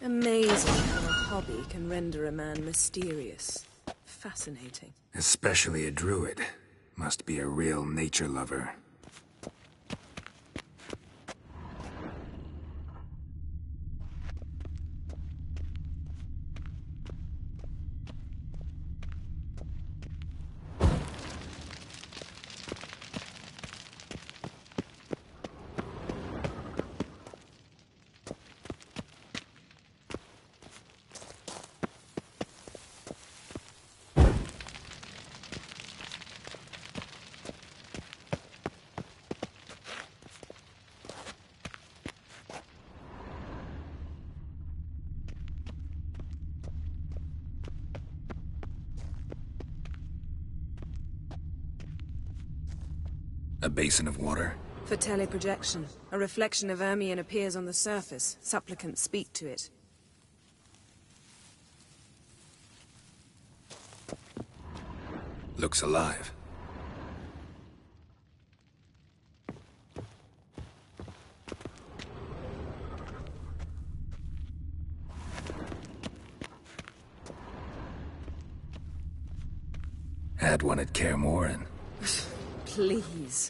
Amazing how a hobby can render a man mysterious. Fascinating. Especially a druid. Must be a real nature lover. A basin of water? For teleprojection. A reflection of Ermien appears on the surface. Supplicants speak to it. Looks alive. Had one at Kaer Morhen. Please.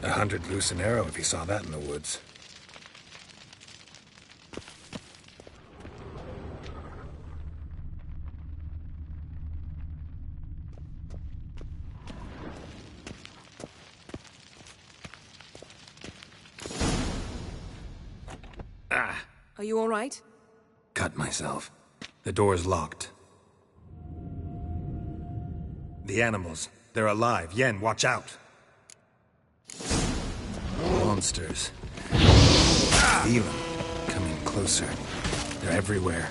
$100 loose an arrow if you saw that in the woods. Ah! Are you all right? Cut myself. The door's locked. The animals. They're alive. Yen, watch out! Monsters. Feel them. Coming closer. They're everywhere.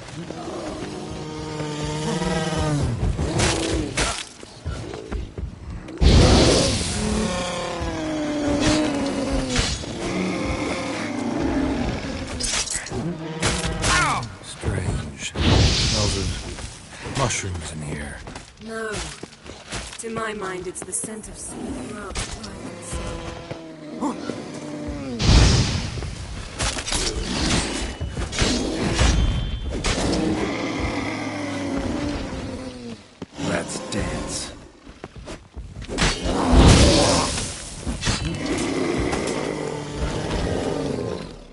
Strange. Smells of mushrooms in here. No. To my mind, it's the scent of sea grub. Let's dance.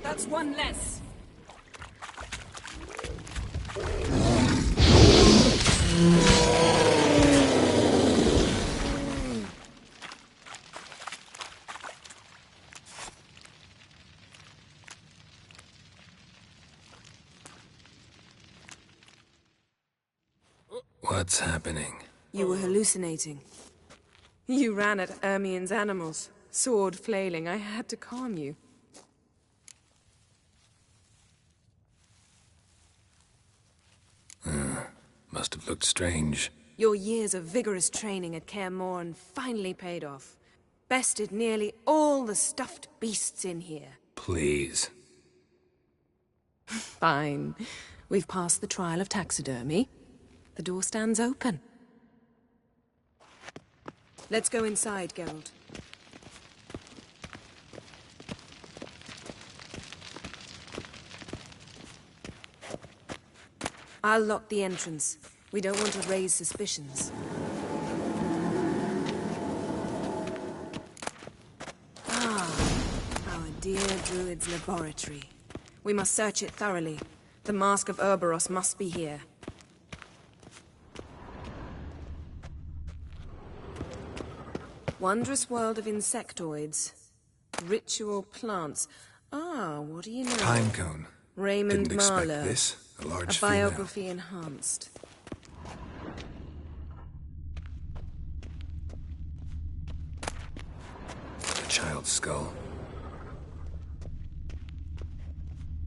That's one less. What's happening? You were hallucinating. You ran at Ermien's animals, sword flailing. I had to calm you. Must have looked strange. Your years of vigorous training at Kaer Morhen finally paid off. Bested nearly all the stuffed beasts in here. Please. Fine. We've passed the trial of taxidermy. The door stands open. Let's go inside, Geralt. I'll lock the entrance. We don't want to raise suspicions. Our dear Druid's laboratory. We must search it thoroughly. The Mask of Urboros must be here. Wondrous world of insectoids. Ritual plants. What do you know? Pinecone. Raymond Didn't expect Marlowe. this. A large A biography enhanced. A child's skull.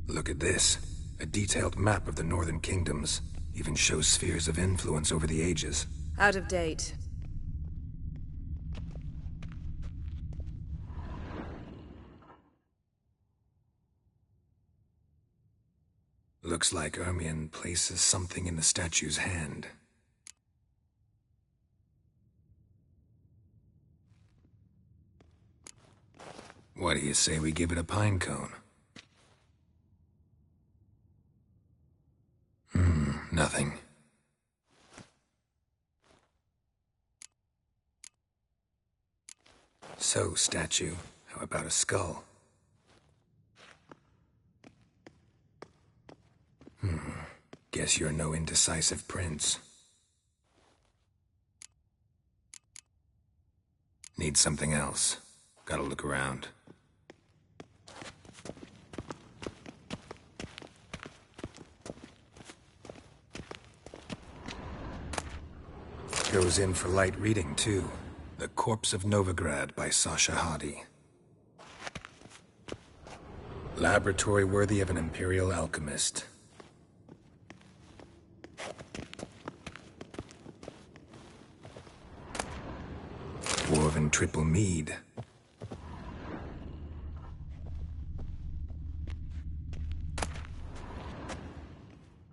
Look at this. A detailed map of the Northern Kingdoms. Even shows spheres of influence over the ages. Out of date. Looks like Ermien places something in the statue's hand. What do you say we give it a pine cone? Nothing. So, statue, how about a skull? Guess you're no indecisive prince. Need something else. Gotta look around. Goes in for light reading, too. The Corpse of Novigrad by Sasha Hadi. Laboratory worthy of an imperial alchemist. Dwarven triple mead.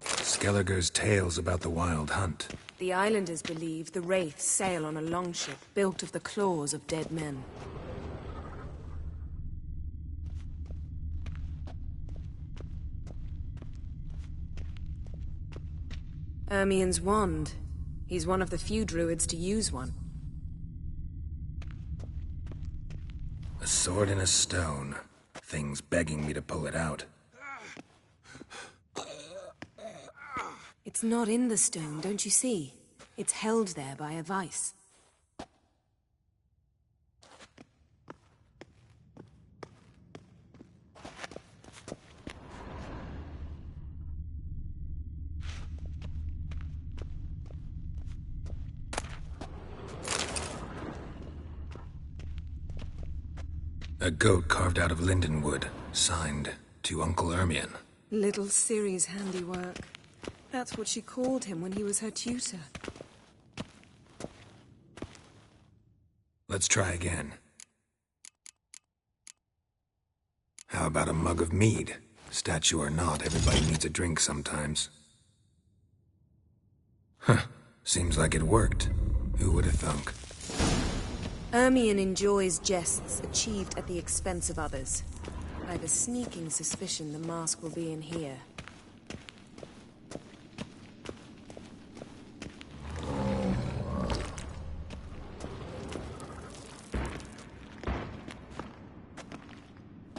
Skelliger's tales about the wild hunt. The islanders believe the Wraiths sail on a longship built of the claws of dead men. Ermien's wand. He's one of the few druids to use one. A sword in a stone. Thing's begging me to pull it out. It's not in the stone, don't you see? It's held there by a vice. A goat carved out of lindenwood, signed to Uncle Ermien. Little Ciri's handiwork. That's what she called him when he was her tutor. Let's try again. How about a mug of mead? Statue or not, everybody needs a drink sometimes. Huh. Seems like it worked. Who would have thunk? Ermion enjoys jests achieved at the expense of others. I have a sneaking suspicion the mask will be in here.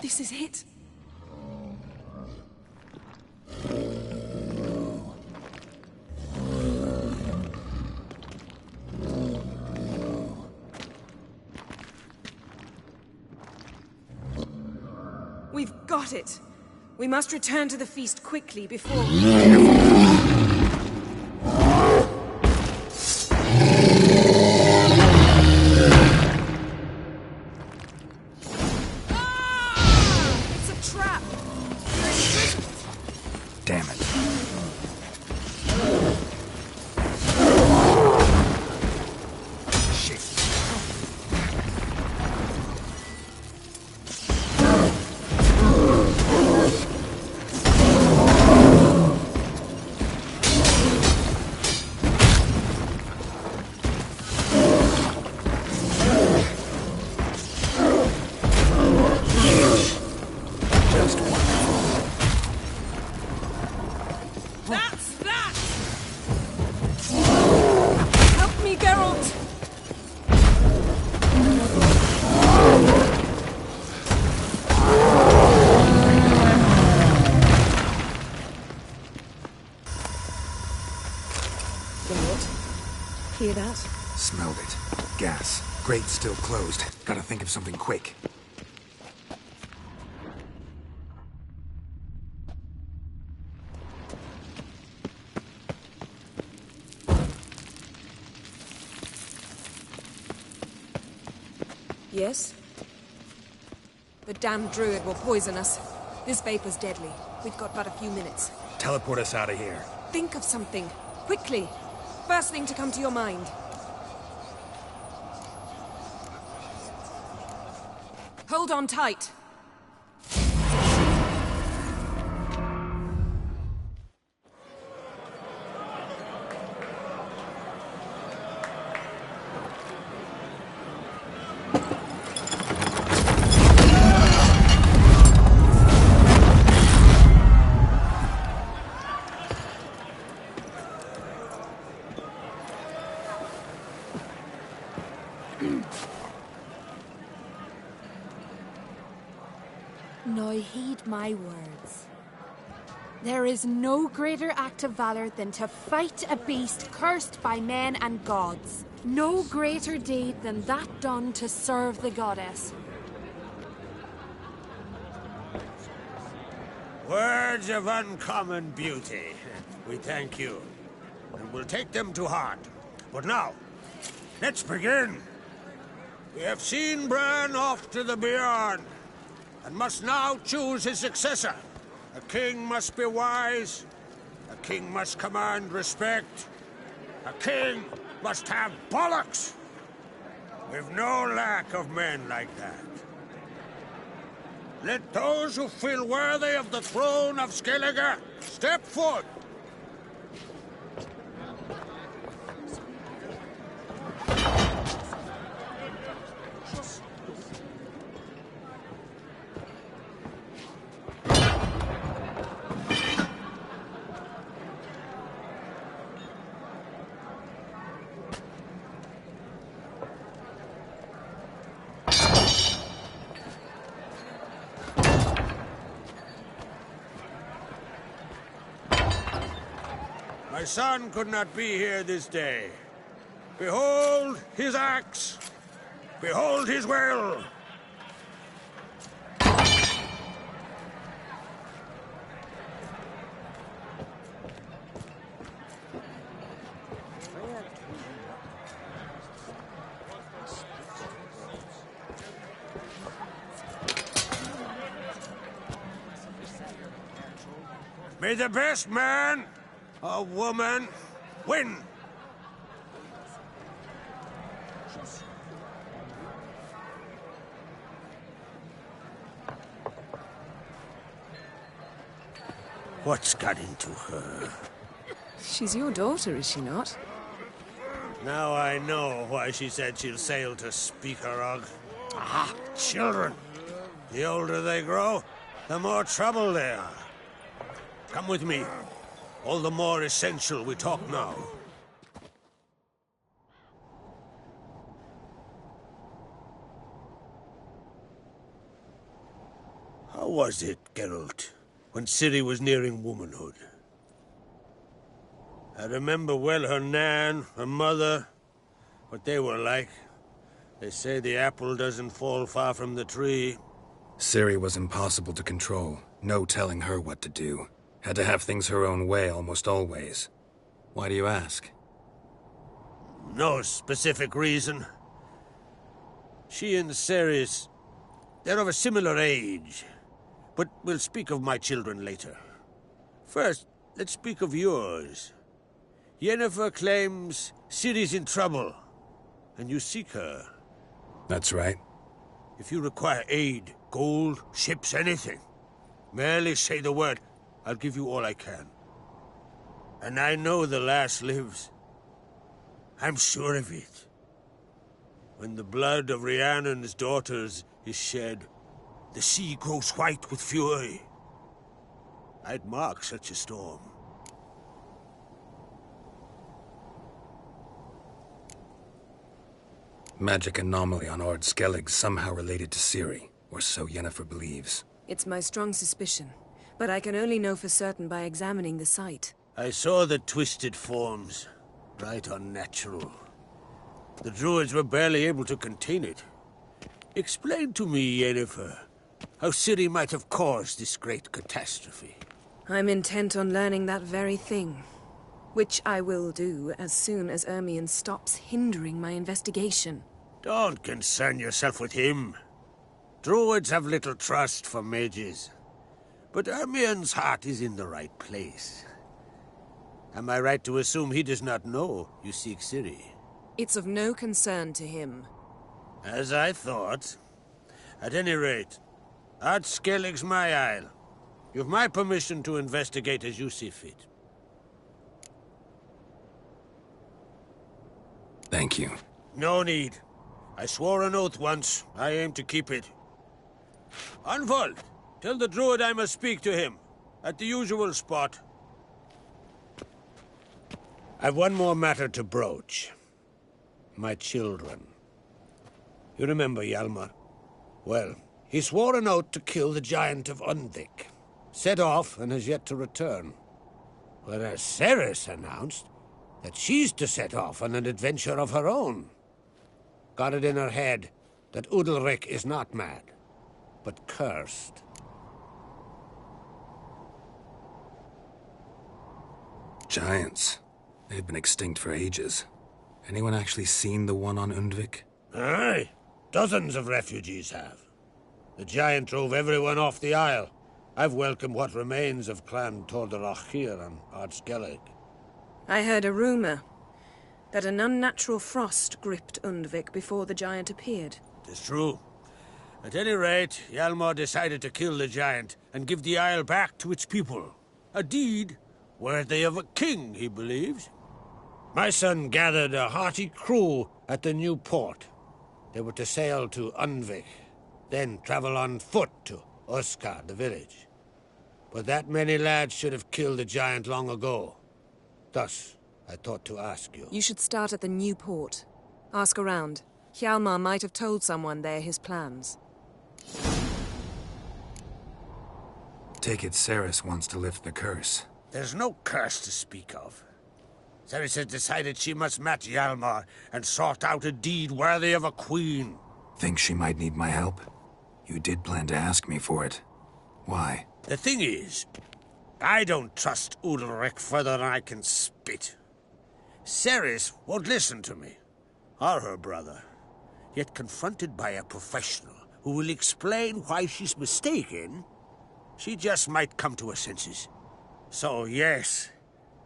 This is it. We've got it. We must return to the feast quickly before... Damn it. Hear that? Smelled it. Gas. Grate's still closed. Gotta think of something quick. Yes? The damned druid will poison us. This vapor's deadly. We've got but a few minutes. Teleport us out of here. Think of something. Quickly. First thing to come to your mind. Hold on tight. Now heed my words. There is no greater act of valor than to fight a beast cursed by men and gods. No greater deed than that done to serve the goddess. Words of uncommon beauty. We thank you, and we'll take them to heart. But now, let's begin. We have seen Bran off to the Beyond, and must now choose his successor. A king must be wise. A king must command respect. A king must have bollocks. We've no lack of men like that. Let those who feel worthy of the throne of Skellige step forth. My son could not be here this day. Behold his axe. Behold his will. May the best man or woman win. What's got into her? She's your daughter, is she not? Now I know why she said she'll sail to Speakerog. Ah, children. The older they grow, the more trouble they are. Come with me. All the more essential we talk now. How was it, Geralt, when Ciri was nearing womanhood? I remember well her nan, her mother, what they were like. They say the apple doesn't fall far from the tree. Ciri was impossible to control. No telling her what to do. Had to have things her own way almost always. Why do you ask? No specific reason. She and Ceres, they're of a similar age. But we'll speak of my children later. First, let's speak of yours. Yennefer claims Ciri's in trouble, and you seek her. That's right. If you require aid, gold, ships, anything, merely say the word. I'll give you all I can. And I know the lass lives. I'm sure of it. When the blood of Rhiannon's daughters is shed, the sea grows white with fury. I'd mark such a storm. Magic anomaly on Ard Skellig somehow related to Ciri, or so Yennefer believes. It's my strong suspicion, but I can only know for certain by examining the site. I saw the twisted forms. Right unnatural. The druids were barely able to contain it. Explain to me, Yennefer, how Ciri might have caused this great catastrophe. I'm intent on learning that very thing. Which I will do as soon as Ermion stops hindering my investigation. Don't concern yourself with him. Druids have little trust for mages. But Ermion's heart is in the right place. Am I right to assume he does not know you seek Ciri? It's of no concern to him. As I thought. At any rate, Ard Skellig's my isle. You've my permission to investigate as you see fit. Thank you. No need. I swore an oath once. I aim to keep it. Unfold! Tell the druid I must speak to him. At the usual spot. I've one more matter to broach. My children. You remember Hjalmar? Well, he swore an oath to kill the Giant of Undvik. Set off and has yet to return. Whereas Ceres announced that she's to set off on an adventure of her own. Got it in her head that Udalric is not mad, but cursed. Giants. They've been extinct for ages. Anyone actually seen the one on Undvik? Aye. Dozens of refugees have. The giant drove everyone off the isle. I've welcomed what remains of Clan Tordarach here on Ard Skellig. I heard a rumor that an unnatural frost gripped Undvik before the giant appeared. It's true. At any rate, Hjalmar decided to kill the giant and give the isle back to its people. A deed worthy of a king, he believes. My son gathered a hearty crew at the new port. They were to sail to Undvik, then travel on foot to Uskar, the village. But that many lads should have killed the giant long ago. Thus, I thought to ask you. You should start at the new port. Ask around. Hjalmar might have told someone there his plans. Take it Ceres wants to lift the curse. There's no curse to speak of. Ceres has decided she must match Hjalmar and sort out a deed worthy of a queen. Think she might need my help? You did plan to ask me for it. Why? The thing is, I don't trust Udalric further than I can spit. Ceres won't listen to me, or her brother. Yet confronted by a professional who will explain why she's mistaken, she just might come to her senses. So yes,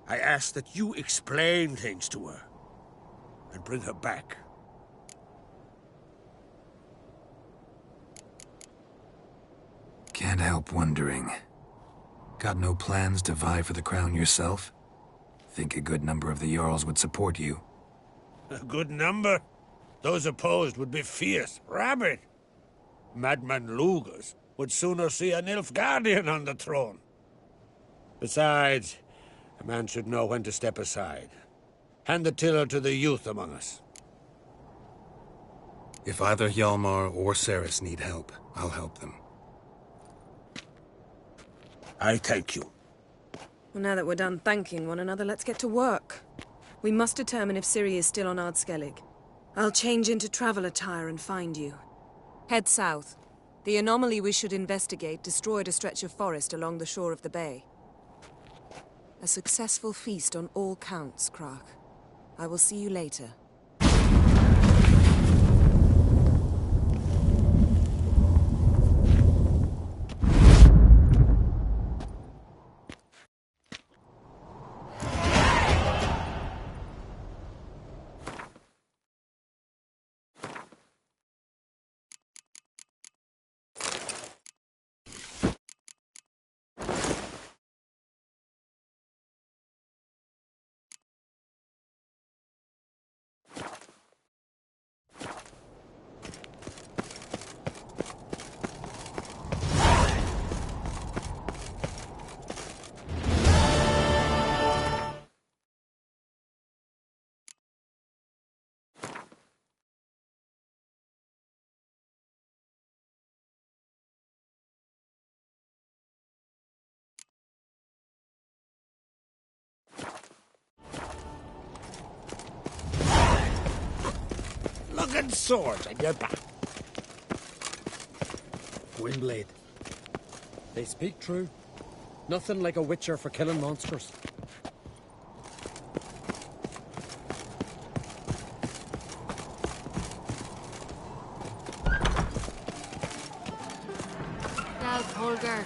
I ask that you explain things to her and bring her back. Can't help wondering. Got no plans to vie for the crown yourself? Think a good number of the Jarls would support you. A good number. Those opposed would be fierce, rabid. Madman Lugas would sooner see an Nilfgaardian on the throne. Besides, a man should know when to step aside. Hand the tiller to the youth among us. If either Hjalmar or Cerys need help, I'll help them. I thank you. Well, now that we're done thanking one another, let's get to work. We must determine if Ciri is still on Ard Skellig. I'll change into travel attire and find you. Head south. The anomaly we should investigate destroyed a stretch of forest along the shore of the bay. A successful feast on all counts, Crach. I will see you later. Looking swords at your back. Windblade. They speak true. Nothing like a witcher for killing monsters. Now, Holger,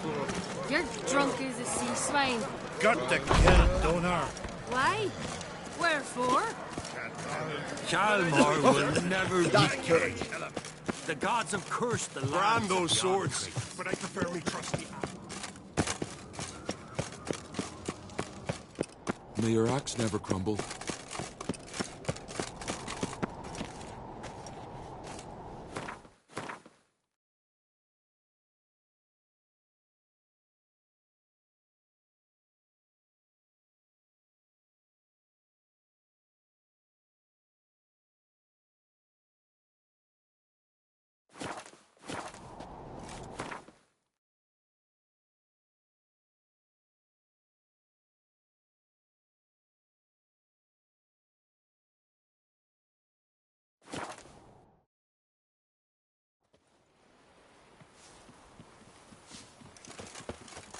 you're drunk as a sea swine. Got to kill Donar. Why? Wherefore? Hjalmar will never be killed. The gods have cursed the land. Brand those swords, but I prefer me trusty. May your axe never crumble.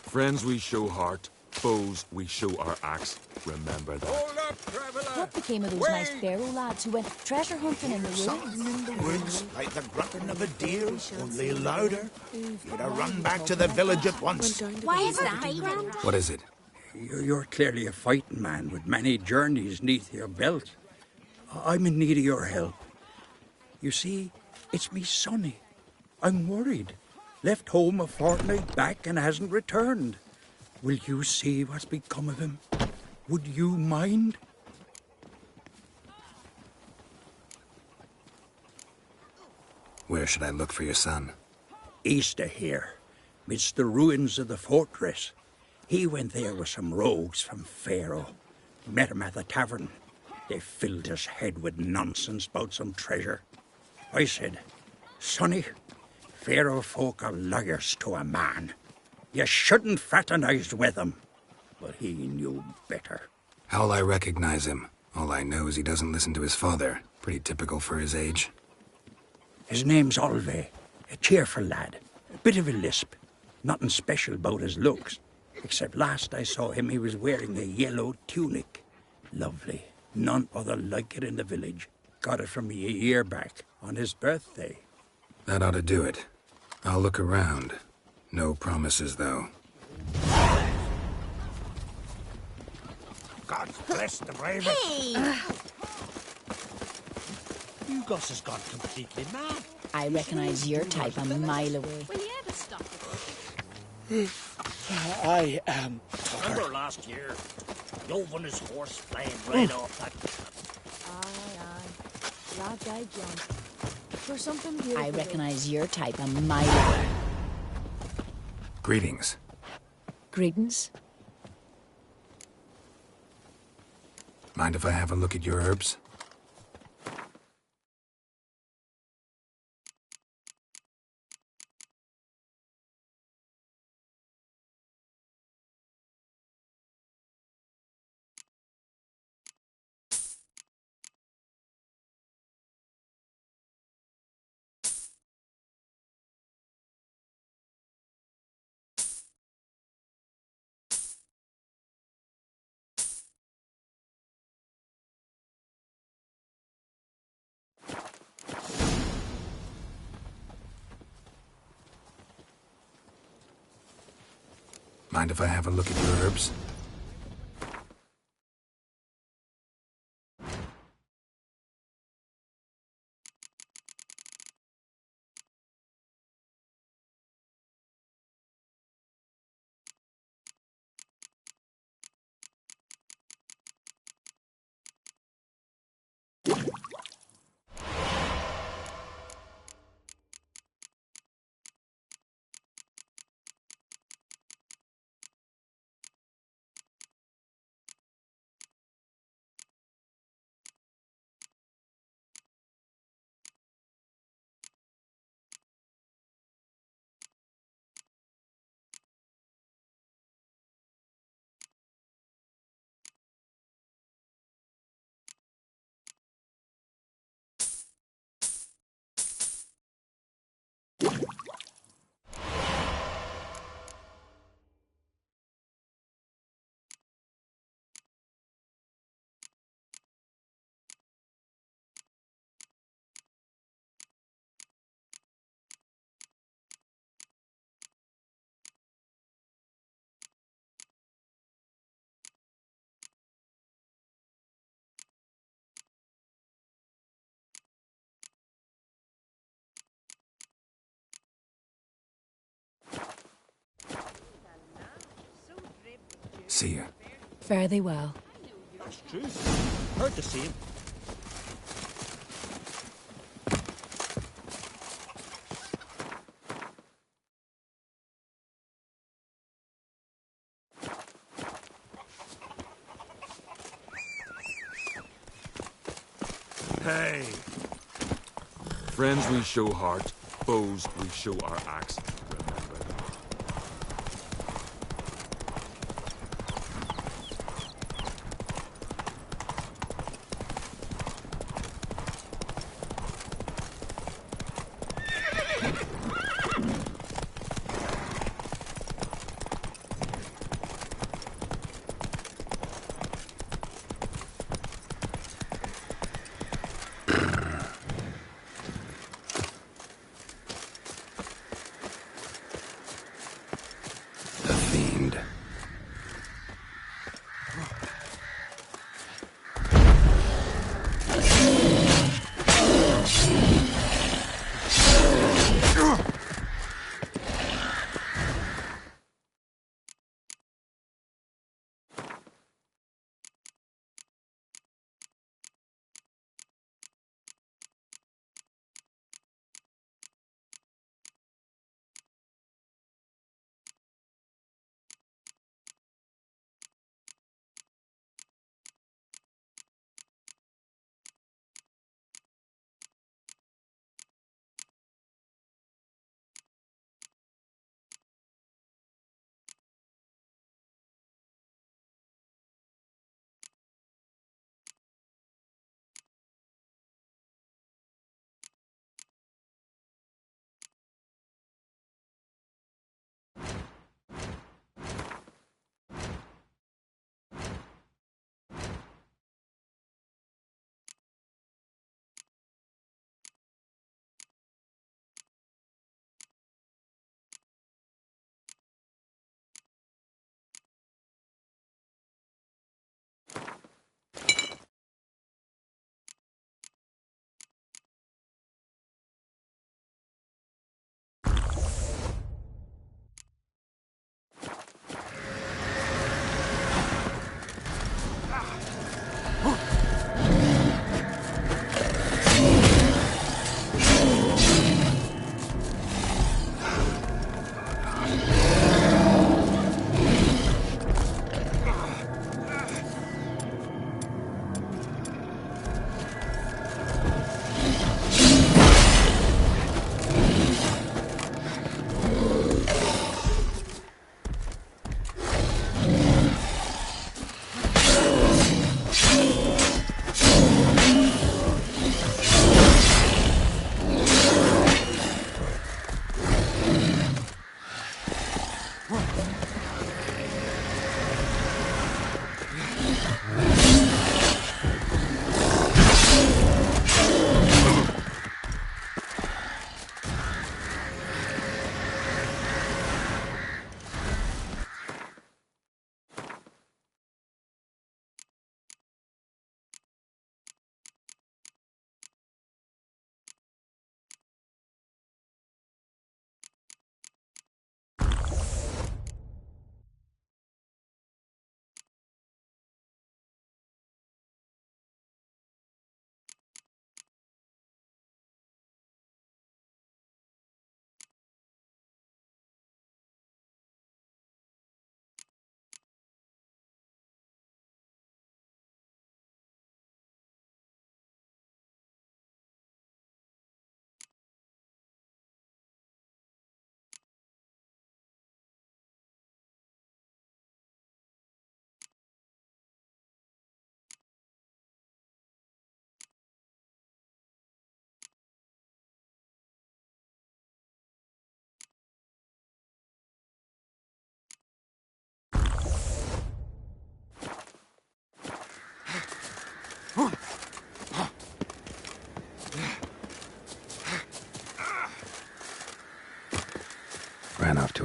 Friends, we show heart. Foes, we show our axe. Remember that. Hold up, traveler! What became of those nice Pharaoh lads who went treasure hunting in the woods? Words like the grunting of a deer, only louder. You'd have run back to the village at once. Why is that? What is it? You're clearly a fighting man with many journeys neath your belt. I'm in need of your help. You see, it's me Sonny. I'm worried. Left home a fortnight back and hasn't returned. Will you see what's become of him? Would you mind? Where should I look for your son? East of here, midst the ruins of the fortress. He went there with some rogues from Pharaoh. Met him at the tavern. They filled his head with nonsense about some treasure. I said, Sonny, Pharaoh folk are liars to a man. You shouldn't fraternize with them. But he knew better. How'll I recognize him? All I know is he doesn't listen to his father. Pretty typical for his age. His name's Olve, a cheerful lad. A bit of a lisp. Nothing special about his looks. Except last I saw him, he was wearing a yellow tunic. Lovely. None other like it in the village. Got it from me a year back, on his birthday. That ought to do it. I'll look around. No promises, though. God bless the brave. Hey! Lugos has gone completely mad. I recognize your type a mile away. Will you ever stop I am Remember last year? Dove on his horse flying right off that. Aye, aye. bad guy, John. For something beautiful. I recognize your type a mile away. Greetings. Greetings. Mind if I have a look at your herbs? Mind if I have a look at your herbs? See ya. Fare thee well. That's true. Heard the same. Hey. Friends we show heart, foes we show our axe.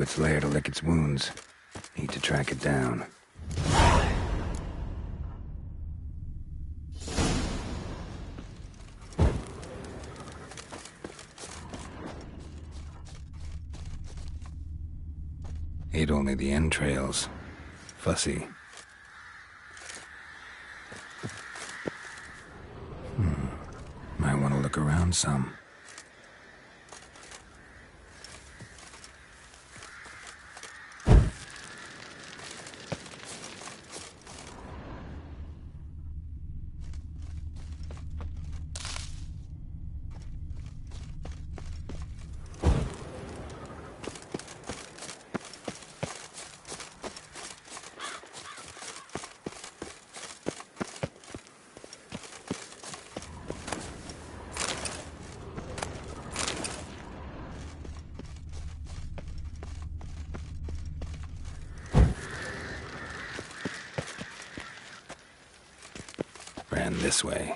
its lair to lick its wounds. Need to track it down. Ate only the entrails. Fussy. Might want to look around some. Ran this way.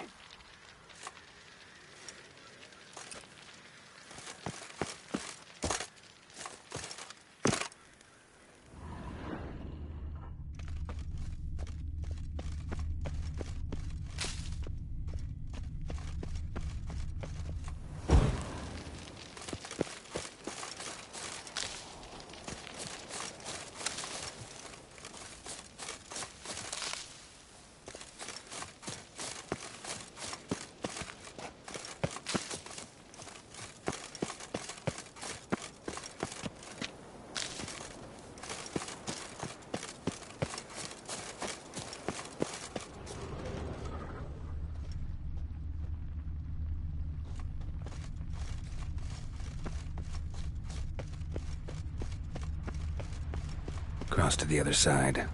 Cross to the other side.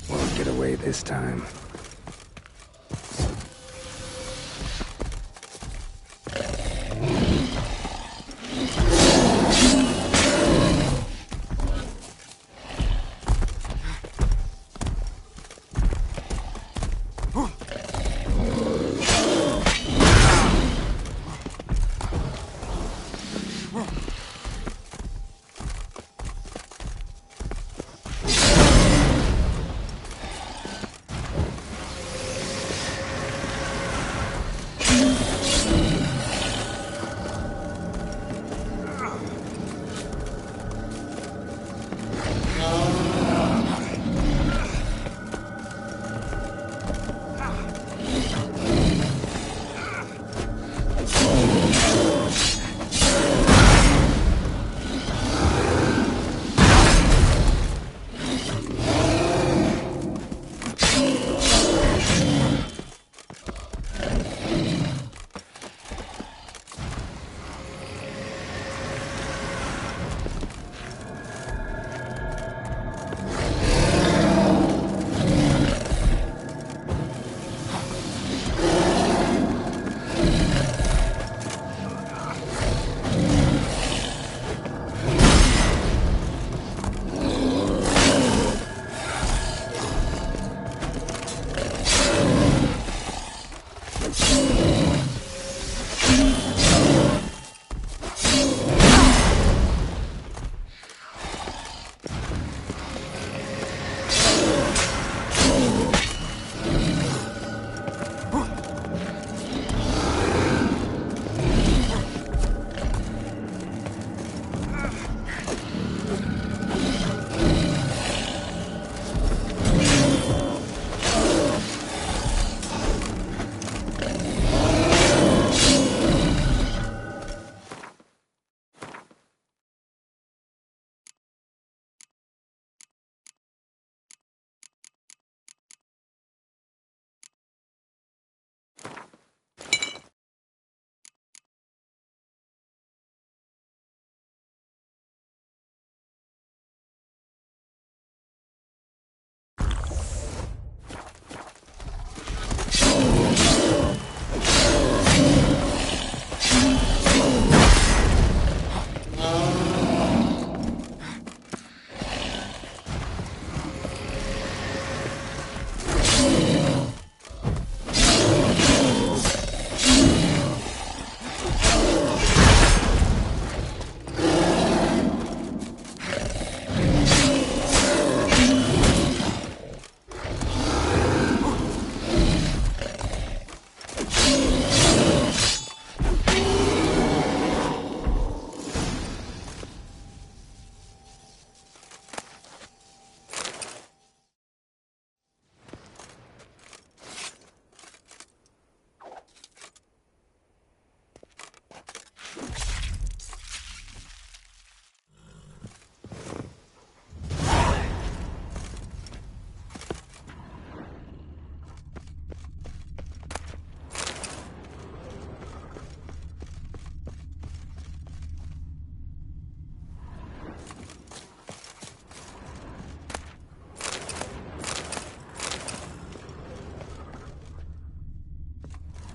Won't get away this time.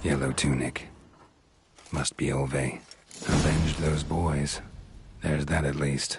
Yellow tunic. Must be Olve. Avenged those boys. There's that at least.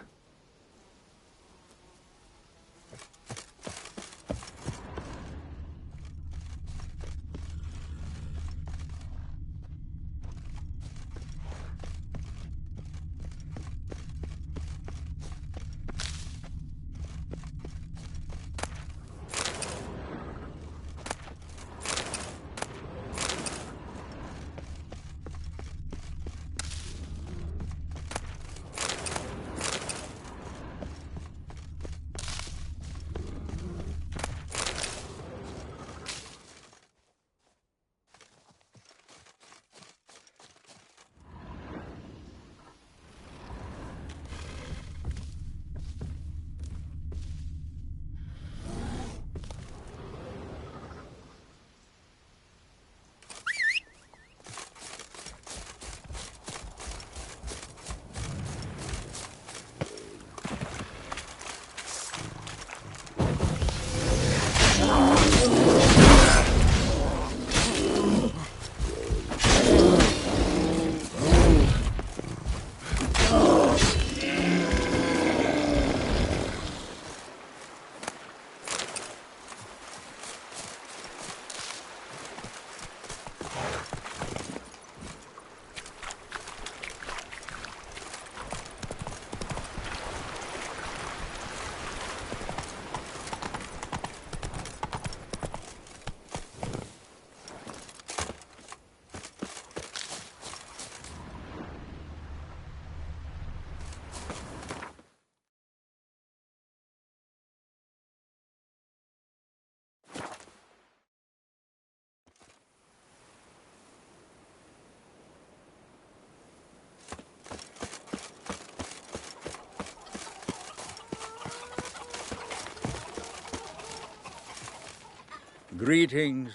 Greetings.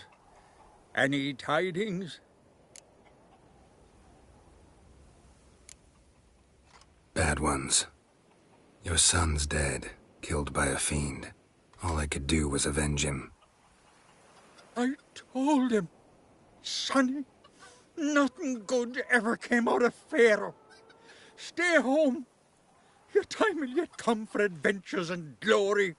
Any tidings? Bad ones. Your son's dead, killed by a fiend. All I could do was avenge him. I told him, Sonny, nothing good ever came out of Pharaoh. Stay home. Your time will yet come for adventures and glory.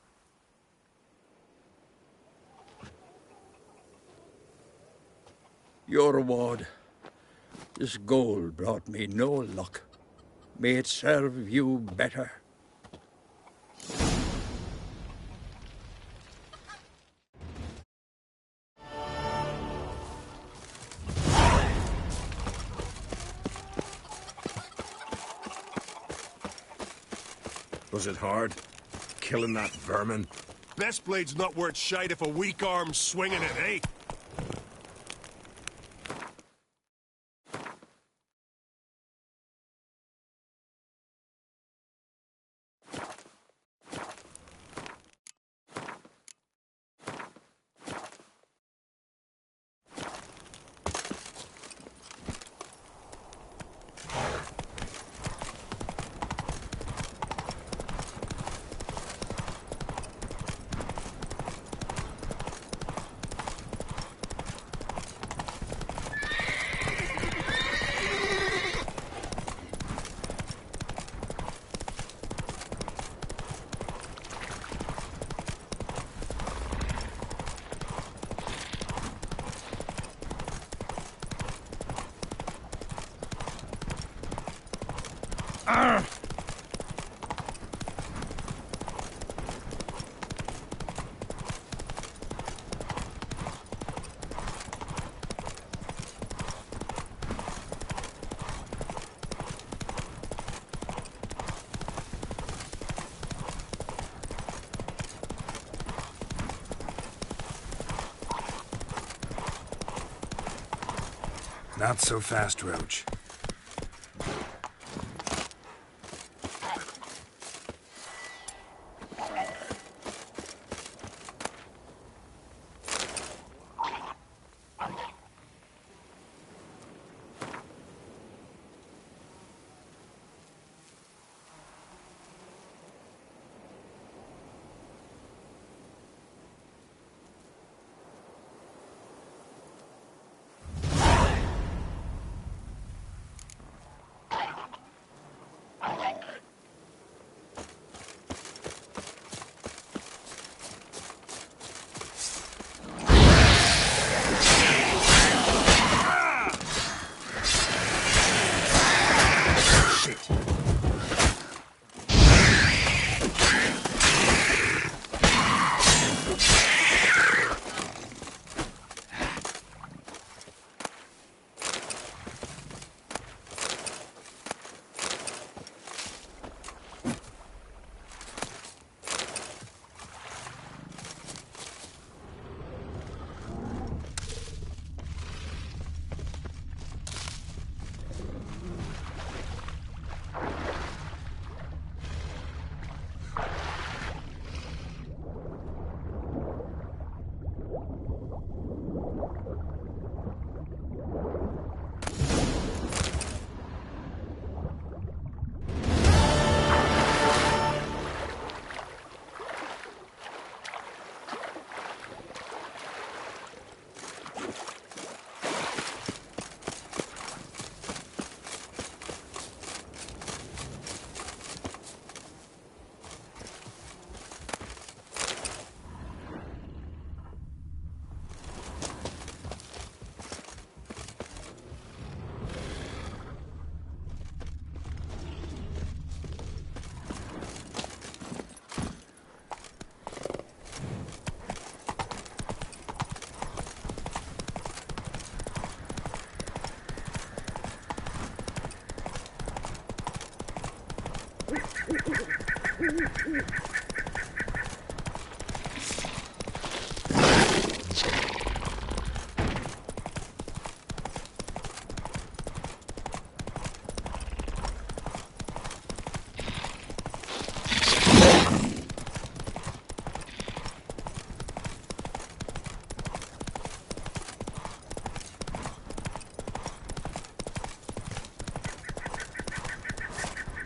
Your reward. This gold brought me no luck. May it serve you better. Was it hard? Killing that vermin? Best blade's not worth shite if a weak arm's swinging it, eh? Not so fast, Roach.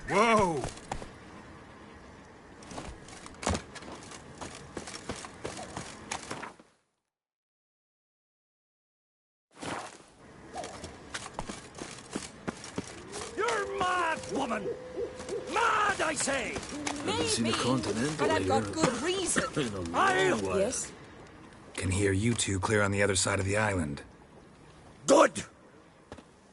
Whoa! You're mad, woman! Mad, I say! Maybe, but I've got good reason. Yes? Can hear you two clear on the other side of the island. Good!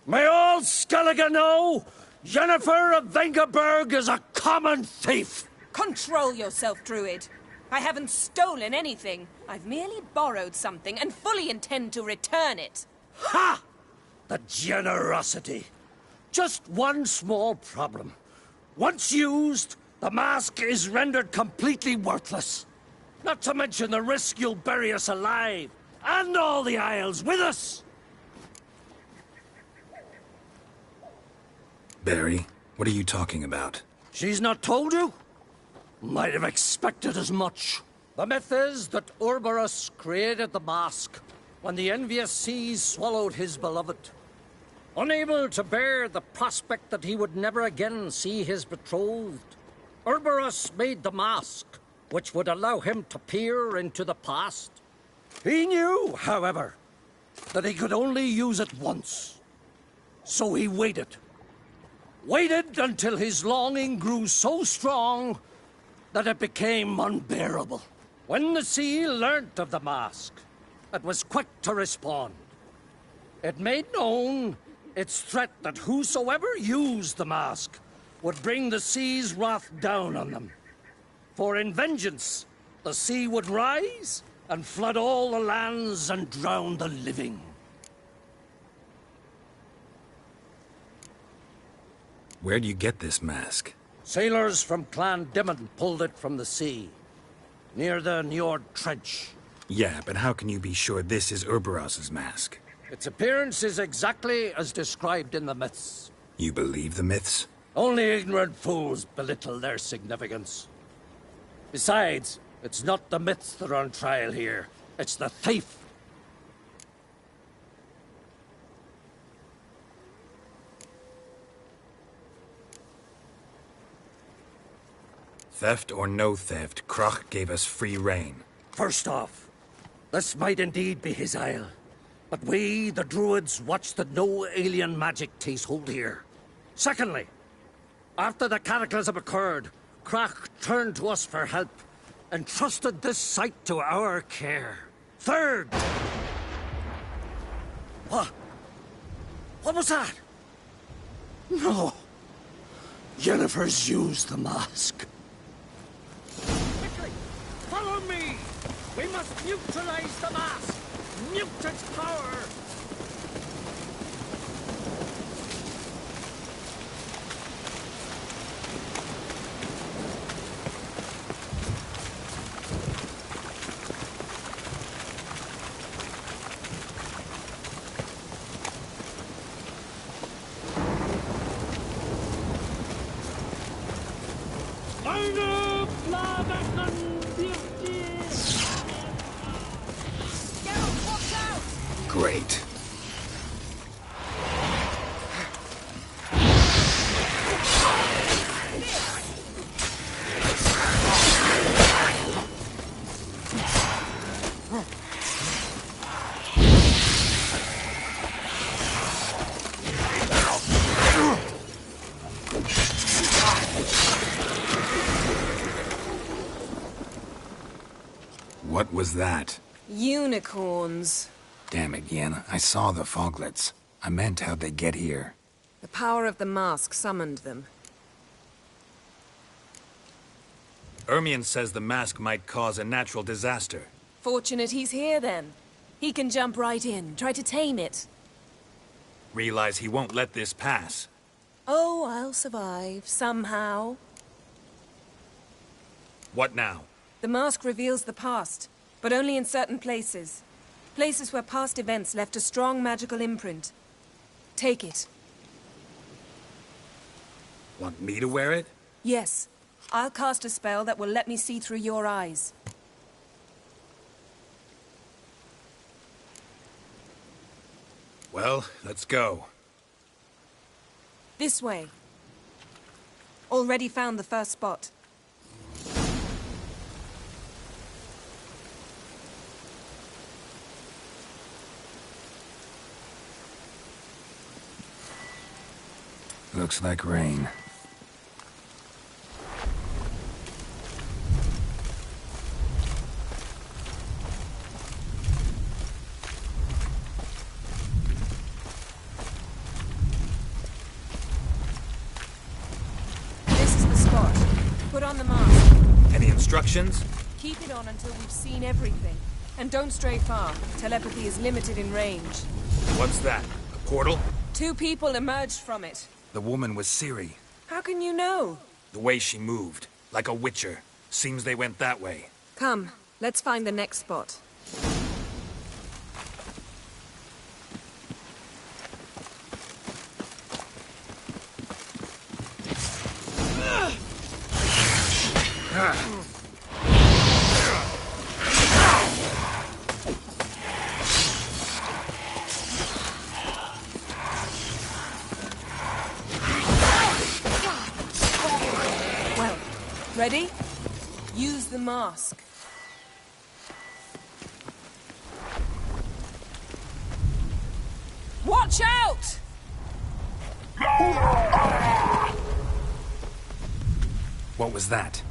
May all Skellige know Jennifer of Vengerberg is a common thief! Control yourself, Druid. I haven't stolen anything. I've merely borrowed something and fully intend to return it. Ha! The generosity. Just one small problem. Once used, the mask is rendered completely worthless. Not to mention the risk you'll bury us alive, and all the Isles with us! Barry, what are you talking about? She's not told you? Might have expected as much. The myth is that Urberus created the mask when the envious seas swallowed his beloved. Unable to bear the prospect that he would never again see his betrothed, Urberus made the mask, which would allow him to peer into the past. He knew, however, that he could only use it once. So he waited. Waited until his longing grew so strong that it became unbearable. When the sea learnt of the mask, it was quick to respond. It made known its threat that whosoever used the mask would bring the sea's wrath down on them. For in vengeance, the sea would rise and flood all the lands and drown the living. Where'd you get this mask? Sailors from Clan Dimon pulled it from the sea, near the Njord Trench. Yeah, but how can you be sure this is Urberos's mask? Its appearance is exactly as described in the myths. You believe the myths? Only ignorant fools belittle their significance. Besides, it's not the myths that are on trial here. It's the thief. Theft or no theft, Crach gave us free rein. First off, this might indeed be his isle. But we, the Druids, watch that no alien magic takes hold here. Secondly, after the cataclysm occurred, Crach turned to us for help and trusted this site to our care. Third... What? What was that? No. Jennifer's used the mask. Quickly! Follow me! We must neutralize the mask! Mute its power! Great. What was that? Unicorns. Damn it, Yen. I saw the foglets. I meant how'd they get here? The power of the mask summoned them. Ermion says the mask might cause a natural disaster. Fortunate he's here, then. He can jump right in, try to tame it. Realize he won't let this pass. Oh, I'll survive, somehow. What now? The mask reveals the past, but only in certain places. Places where past events left a strong magical imprint. Take it. Want me to wear it? Yes. I'll cast a spell that will let me see through your eyes. Well, let's go. This way. Already found the first spot. Looks like rain. This is the spot. Put on the mask. Any instructions? Keep it on until we've seen everything. And don't stray far. Telepathy is limited in range. What's that? A portal? 2 people emerged from it. The woman was Ciri. How can you know? The way she moved. Like a witcher. Seems they went that way. Come, let's find the next spot. Well, ready? Use the mask. Watch out! What was that?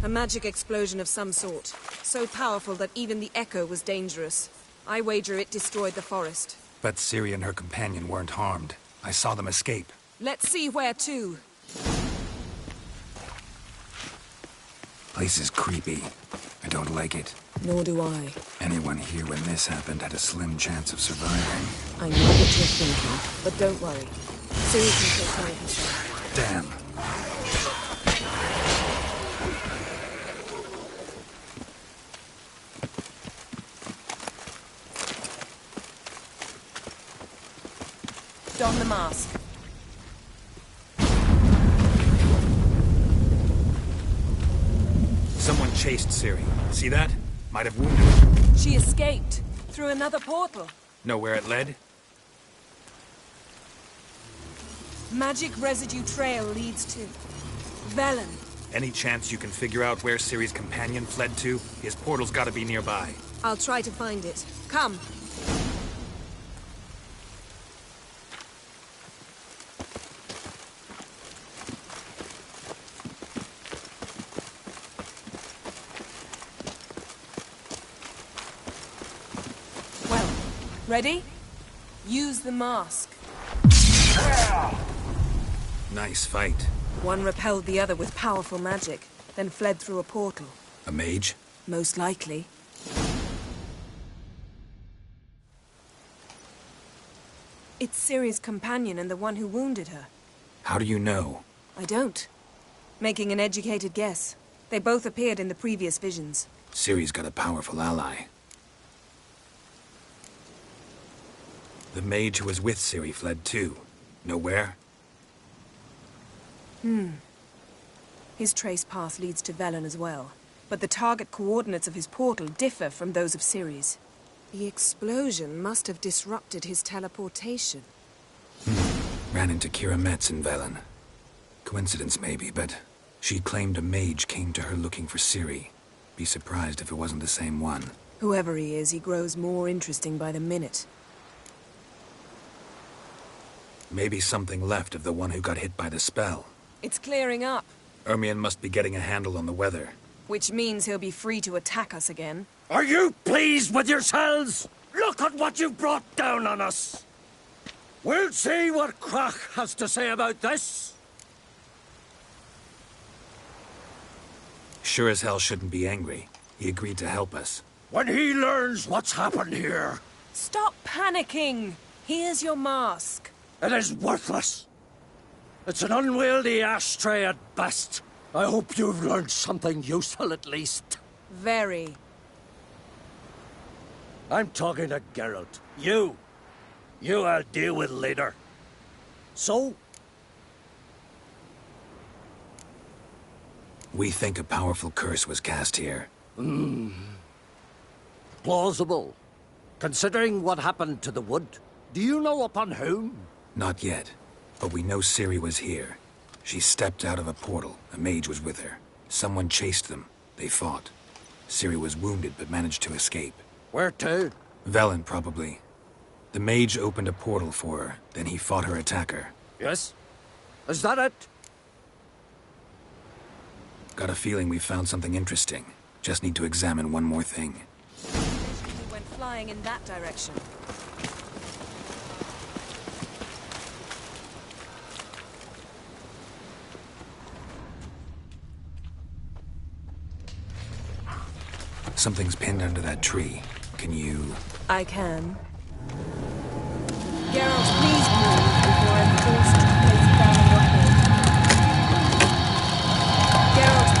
A magic explosion of some sort. So powerful that even the echo was dangerous. I wager it destroyed the forest. Bet Ciri and her companion weren't harmed. I saw them escape. Let's see where to. Place is creepy. I don't like it. Nor do I. Anyone here when this happened had a slim chance of surviving. I know what you're thinking, but don't worry. Ciri can take care of herself. Damn. Don the mask. Someone chased Ciri. See that? Might have wounded her. She escaped. Through another portal. Know where it led? Magic residue trail leads to Velen. Any chance you can figure out where Ciri's companion fled to? His portal's gotta be nearby. I'll try to find it. Come. Well, ready? Use the mask. Nice fight. One repelled the other with powerful magic, then fled through a portal. A mage? Most likely. It's Ciri's companion and the one who wounded her. How do you know? I don't. Making an educated guess. They both appeared in the previous visions. Ciri's got a powerful ally. The mage who was with Ciri fled too. Know where? His trace path leads to Velen as well. But the target coordinates of his portal differ from those of Ciri's. The explosion must have disrupted his teleportation. Ran into Kira Metz in Velen. Coincidence maybe, but she claimed a mage came to her looking for Ciri. Be surprised if it wasn't the same one. Whoever he is, he grows more interesting by the minute. Maybe something left of the one who got hit by the spell. It's clearing up, Ermion must be getting a handle on the weather. which means he'll be free to attack us again. Are you pleased with yourselves? Look at what you've brought down on us. We'll see what Crach has to say about this. Sure as hell shouldn't be angry. He agreed to help us. When he learns what's happened here, Stop panicking! Here's your mask. it is worthless. It's an unwieldy ashtray at best. I hope you've learned something useful at least. Very. I'm talking to Geralt. You I'll deal with later. So? We think a powerful curse was cast here. Plausible. Considering what happened to the wood, do you know upon whom? Not yet, but we know Ciri was here. She stepped out of a portal. A mage was with her. Someone chased them. They fought. Ciri was wounded, but managed to escape. Where to? Velen, probably. The mage opened a portal for her, then he fought her attacker. Yes? Is that it? Got a feeling we found something interesting. Just need to examine one more thing. We went flying in that direction. Something's pinned under that tree. Can you... I can. Geralt, please move before I'm forced to place it down on your head. Geralt.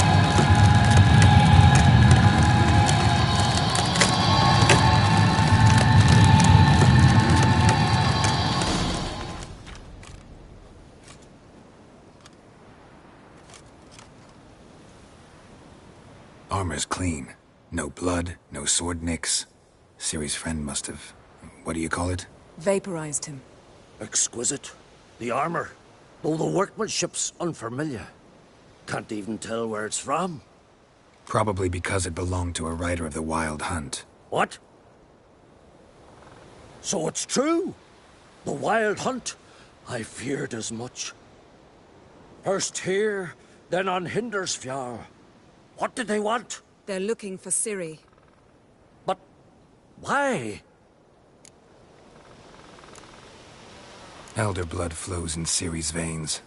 Armor's clean. No blood, no sword nicks. Ciri's friend must have... what do you call it? Vaporized him. Exquisite. The armor, though the workmanship's unfamiliar. Can't even tell where it's from. Probably because it belonged to a rider of the Wild Hunt. What? So it's true? The Wild Hunt? I feared as much. First here, then on Hindersfjall. What did they want? They're looking for Ciri. But why? Elder blood flows in Ciri's veins.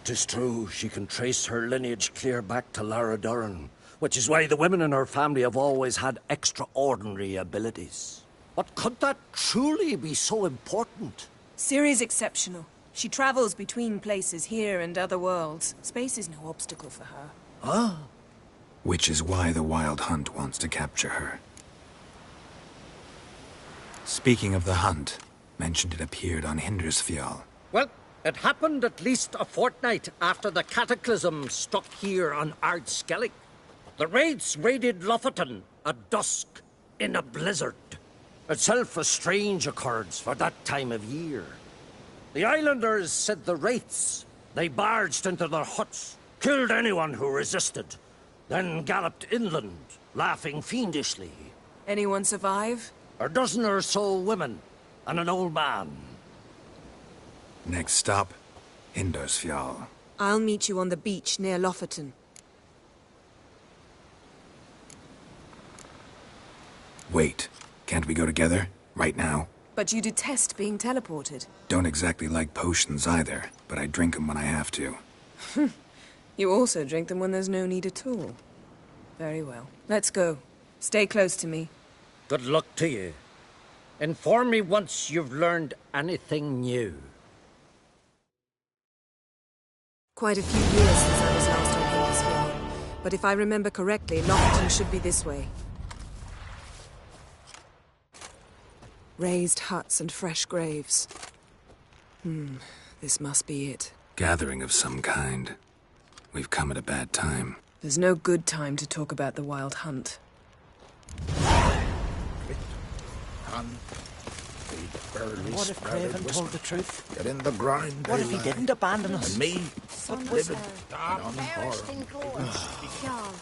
'Tis true, she can trace her lineage clear back to Lara Duran, which is why the women in her family have always had extraordinary abilities. But could that truly be so important? Ciri's exceptional. She travels between places here and other worlds. Space is no obstacle for her. Huh? Which is why the Wild Hunt wants to capture her. Speaking of the hunt, mentioned it appeared on Hindersfjall. Well, it happened at least a fortnight after the cataclysm struck here on Ard Skellig. The raids raided Lofoten at dusk in a blizzard. Itself a strange occurrence for that time of year. The islanders said the wraiths. They barged into their huts, killed anyone who resisted, then galloped inland, laughing fiendishly. Anyone survive? A dozen or so women, and an old man. Next stop, Hindersfjall. I'll meet you on the beach near Lofoten. Wait, can't we go together? Right now? But you detest being teleported. Don't exactly like potions either, but I drink them when I have to. You also drink them when there's no need at all. Very well. Let's go. Stay close to me. Good luck to you. Inform me once you've learned anything new. Quite a few years since I was last on Hindersfjall. But if I remember correctly, Lofoten should be this way. Raised huts and fresh graves. This must be it. Gathering of some kind. We've come at a bad time. There's no good time to talk about the Wild Hunt. What if Craven told the truth? Get in the grind. What if he didn't abandon us? And me, living dark on horror.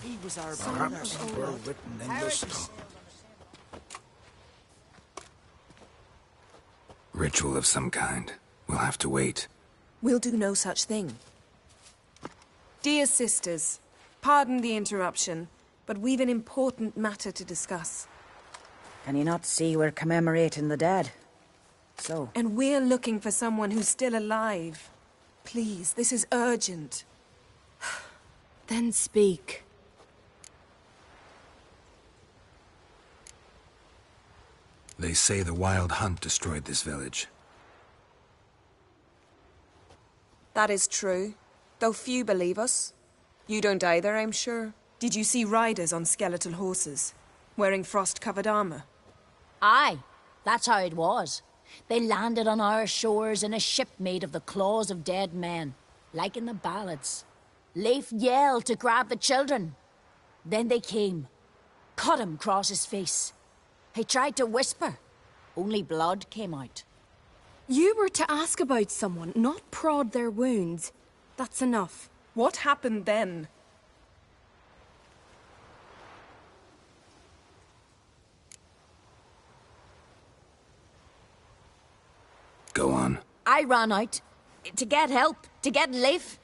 He was our Perhaps we're written in the stars. Ritual of some kind. We'll have to wait. We'll do no such thing. Dear sisters, pardon the interruption, but we've an important matter to discuss. Can you not see we're commemorating the dead? So? And we're looking for someone who's still alive. Please, this is urgent. Then speak. They say the Wild Hunt destroyed this village. That is true. though few believe us. You don't either, I'm sure. Did you see riders on skeletal horses, wearing frost-covered armor? Aye, that's how it was. They landed on our shores in a ship made of the claws of dead men, like in the ballads. Leif yelled to grab the children. Then they came, cut him across his face. He tried to whisper, only blood came out. You were to ask about someone, not prod their wounds. That's enough. What happened then? Go on. I ran out to get help, to get Leif.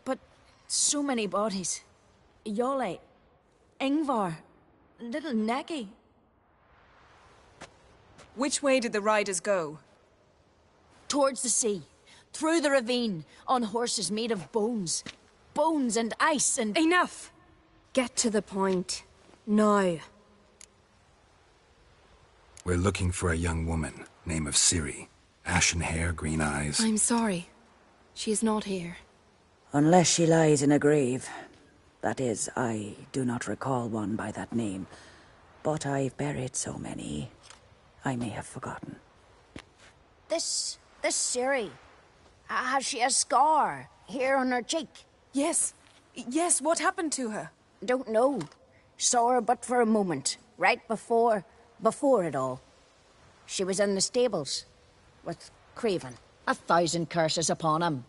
But so many bodies. Yolle, Ingvar, little Necky. Which way did the riders go? Towards the sea, through the ravine, on horses made of bones. Bones and ice and... Enough! Get to the point. Now. We're looking for a young woman, name of Ciri. Ashen hair, green eyes. I'm sorry. She is not here. Unless she lies in a grave. That is, I do not recall one by that name. But I've buried so many, I may have forgotten. This Ciri, has she a scar here on her cheek? Yes. Yes, what happened to her? Don't know. Saw her but for a moment, right before it all. She was in the stables with Craven. 1,000 curses upon him.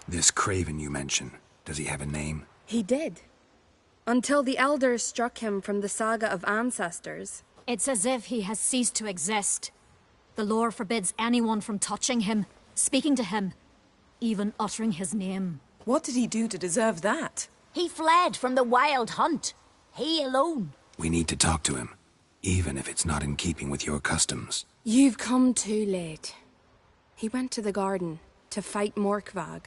This Craven you mention, does he have a name? He did. Until the elders struck him from the saga of ancestors. It's as if he has ceased to exist. The lore forbids anyone from touching him, speaking to him, even uttering his name. What did he do to deserve that? He fled from the wild hunt. He alone. We need to talk to him, even if it's not in keeping with your customs. You've come too late. He went to the garden to fight Morkvag.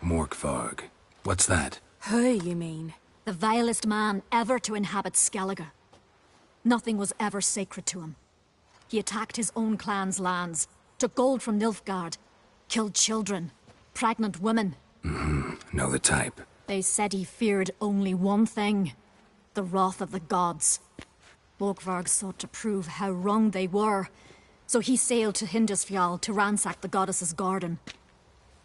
Morkvarg. What's that? Who, you mean? The vilest man ever to inhabit Skellige. Nothing was ever sacred to him. He attacked his own clan's lands, took gold from Nilfgaard, killed children, pregnant women. Know the type. They said he feared only one thing, the wrath of the gods. Morkvarg sought to prove how wrong they were, so he sailed to Hindisfjall to ransack the goddess's garden.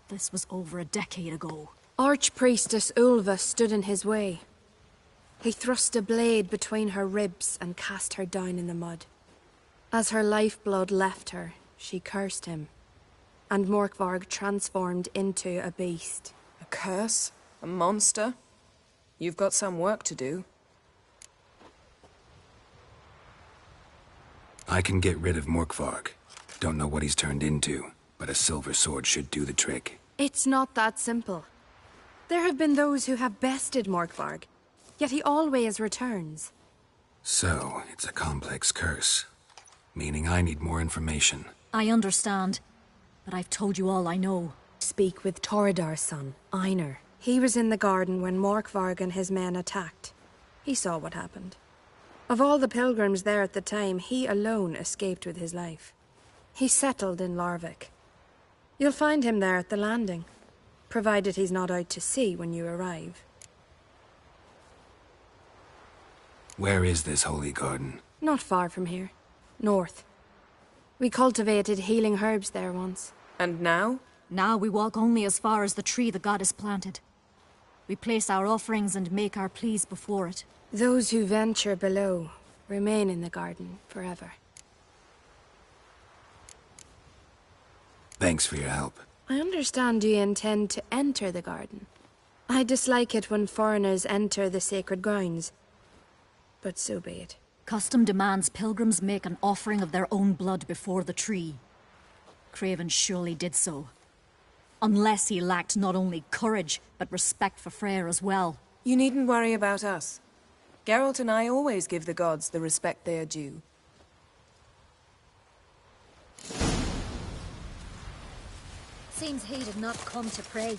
This was over a decade ago. Archpriestess Ulva stood in his way. He thrust a blade between her ribs and cast her down in the mud. As her lifeblood left her, she cursed him, and Morkvarg transformed into a beast. A curse? A monster? You've got some work to do. I can get rid of Morkvarg. Don't know what he's turned into, but a silver sword should do the trick. It's not that simple. There have been those who have bested Morkvarg, yet he always returns. So, it's a complex curse. Meaning I need more information. I understand, but I've told you all I know. Speak with Torridar's son, Einar. He was in the garden when Morkvarg and his men attacked. He saw what happened. Of all the pilgrims there at the time, he alone escaped with his life. He settled in Larvik. You'll find him there at the landing, provided he's not out to sea when you arrive. Where is this holy garden? Not far from here. North. We cultivated healing herbs there once. And now? Now we walk only as far as the tree the goddess planted. We place our offerings and make our pleas before it. Those who venture below remain in the garden forever. Thanks for your help. I understand you intend to enter the garden. I dislike it when foreigners enter the sacred grounds, but so be it. Custom demands pilgrims make an offering of their own blood before the tree. Craven surely did so. Unless he lacked not only courage, but respect for Freyr as well. You needn't worry about us. Geralt and I always give the gods the respect they are due. Seems he did not come to pray.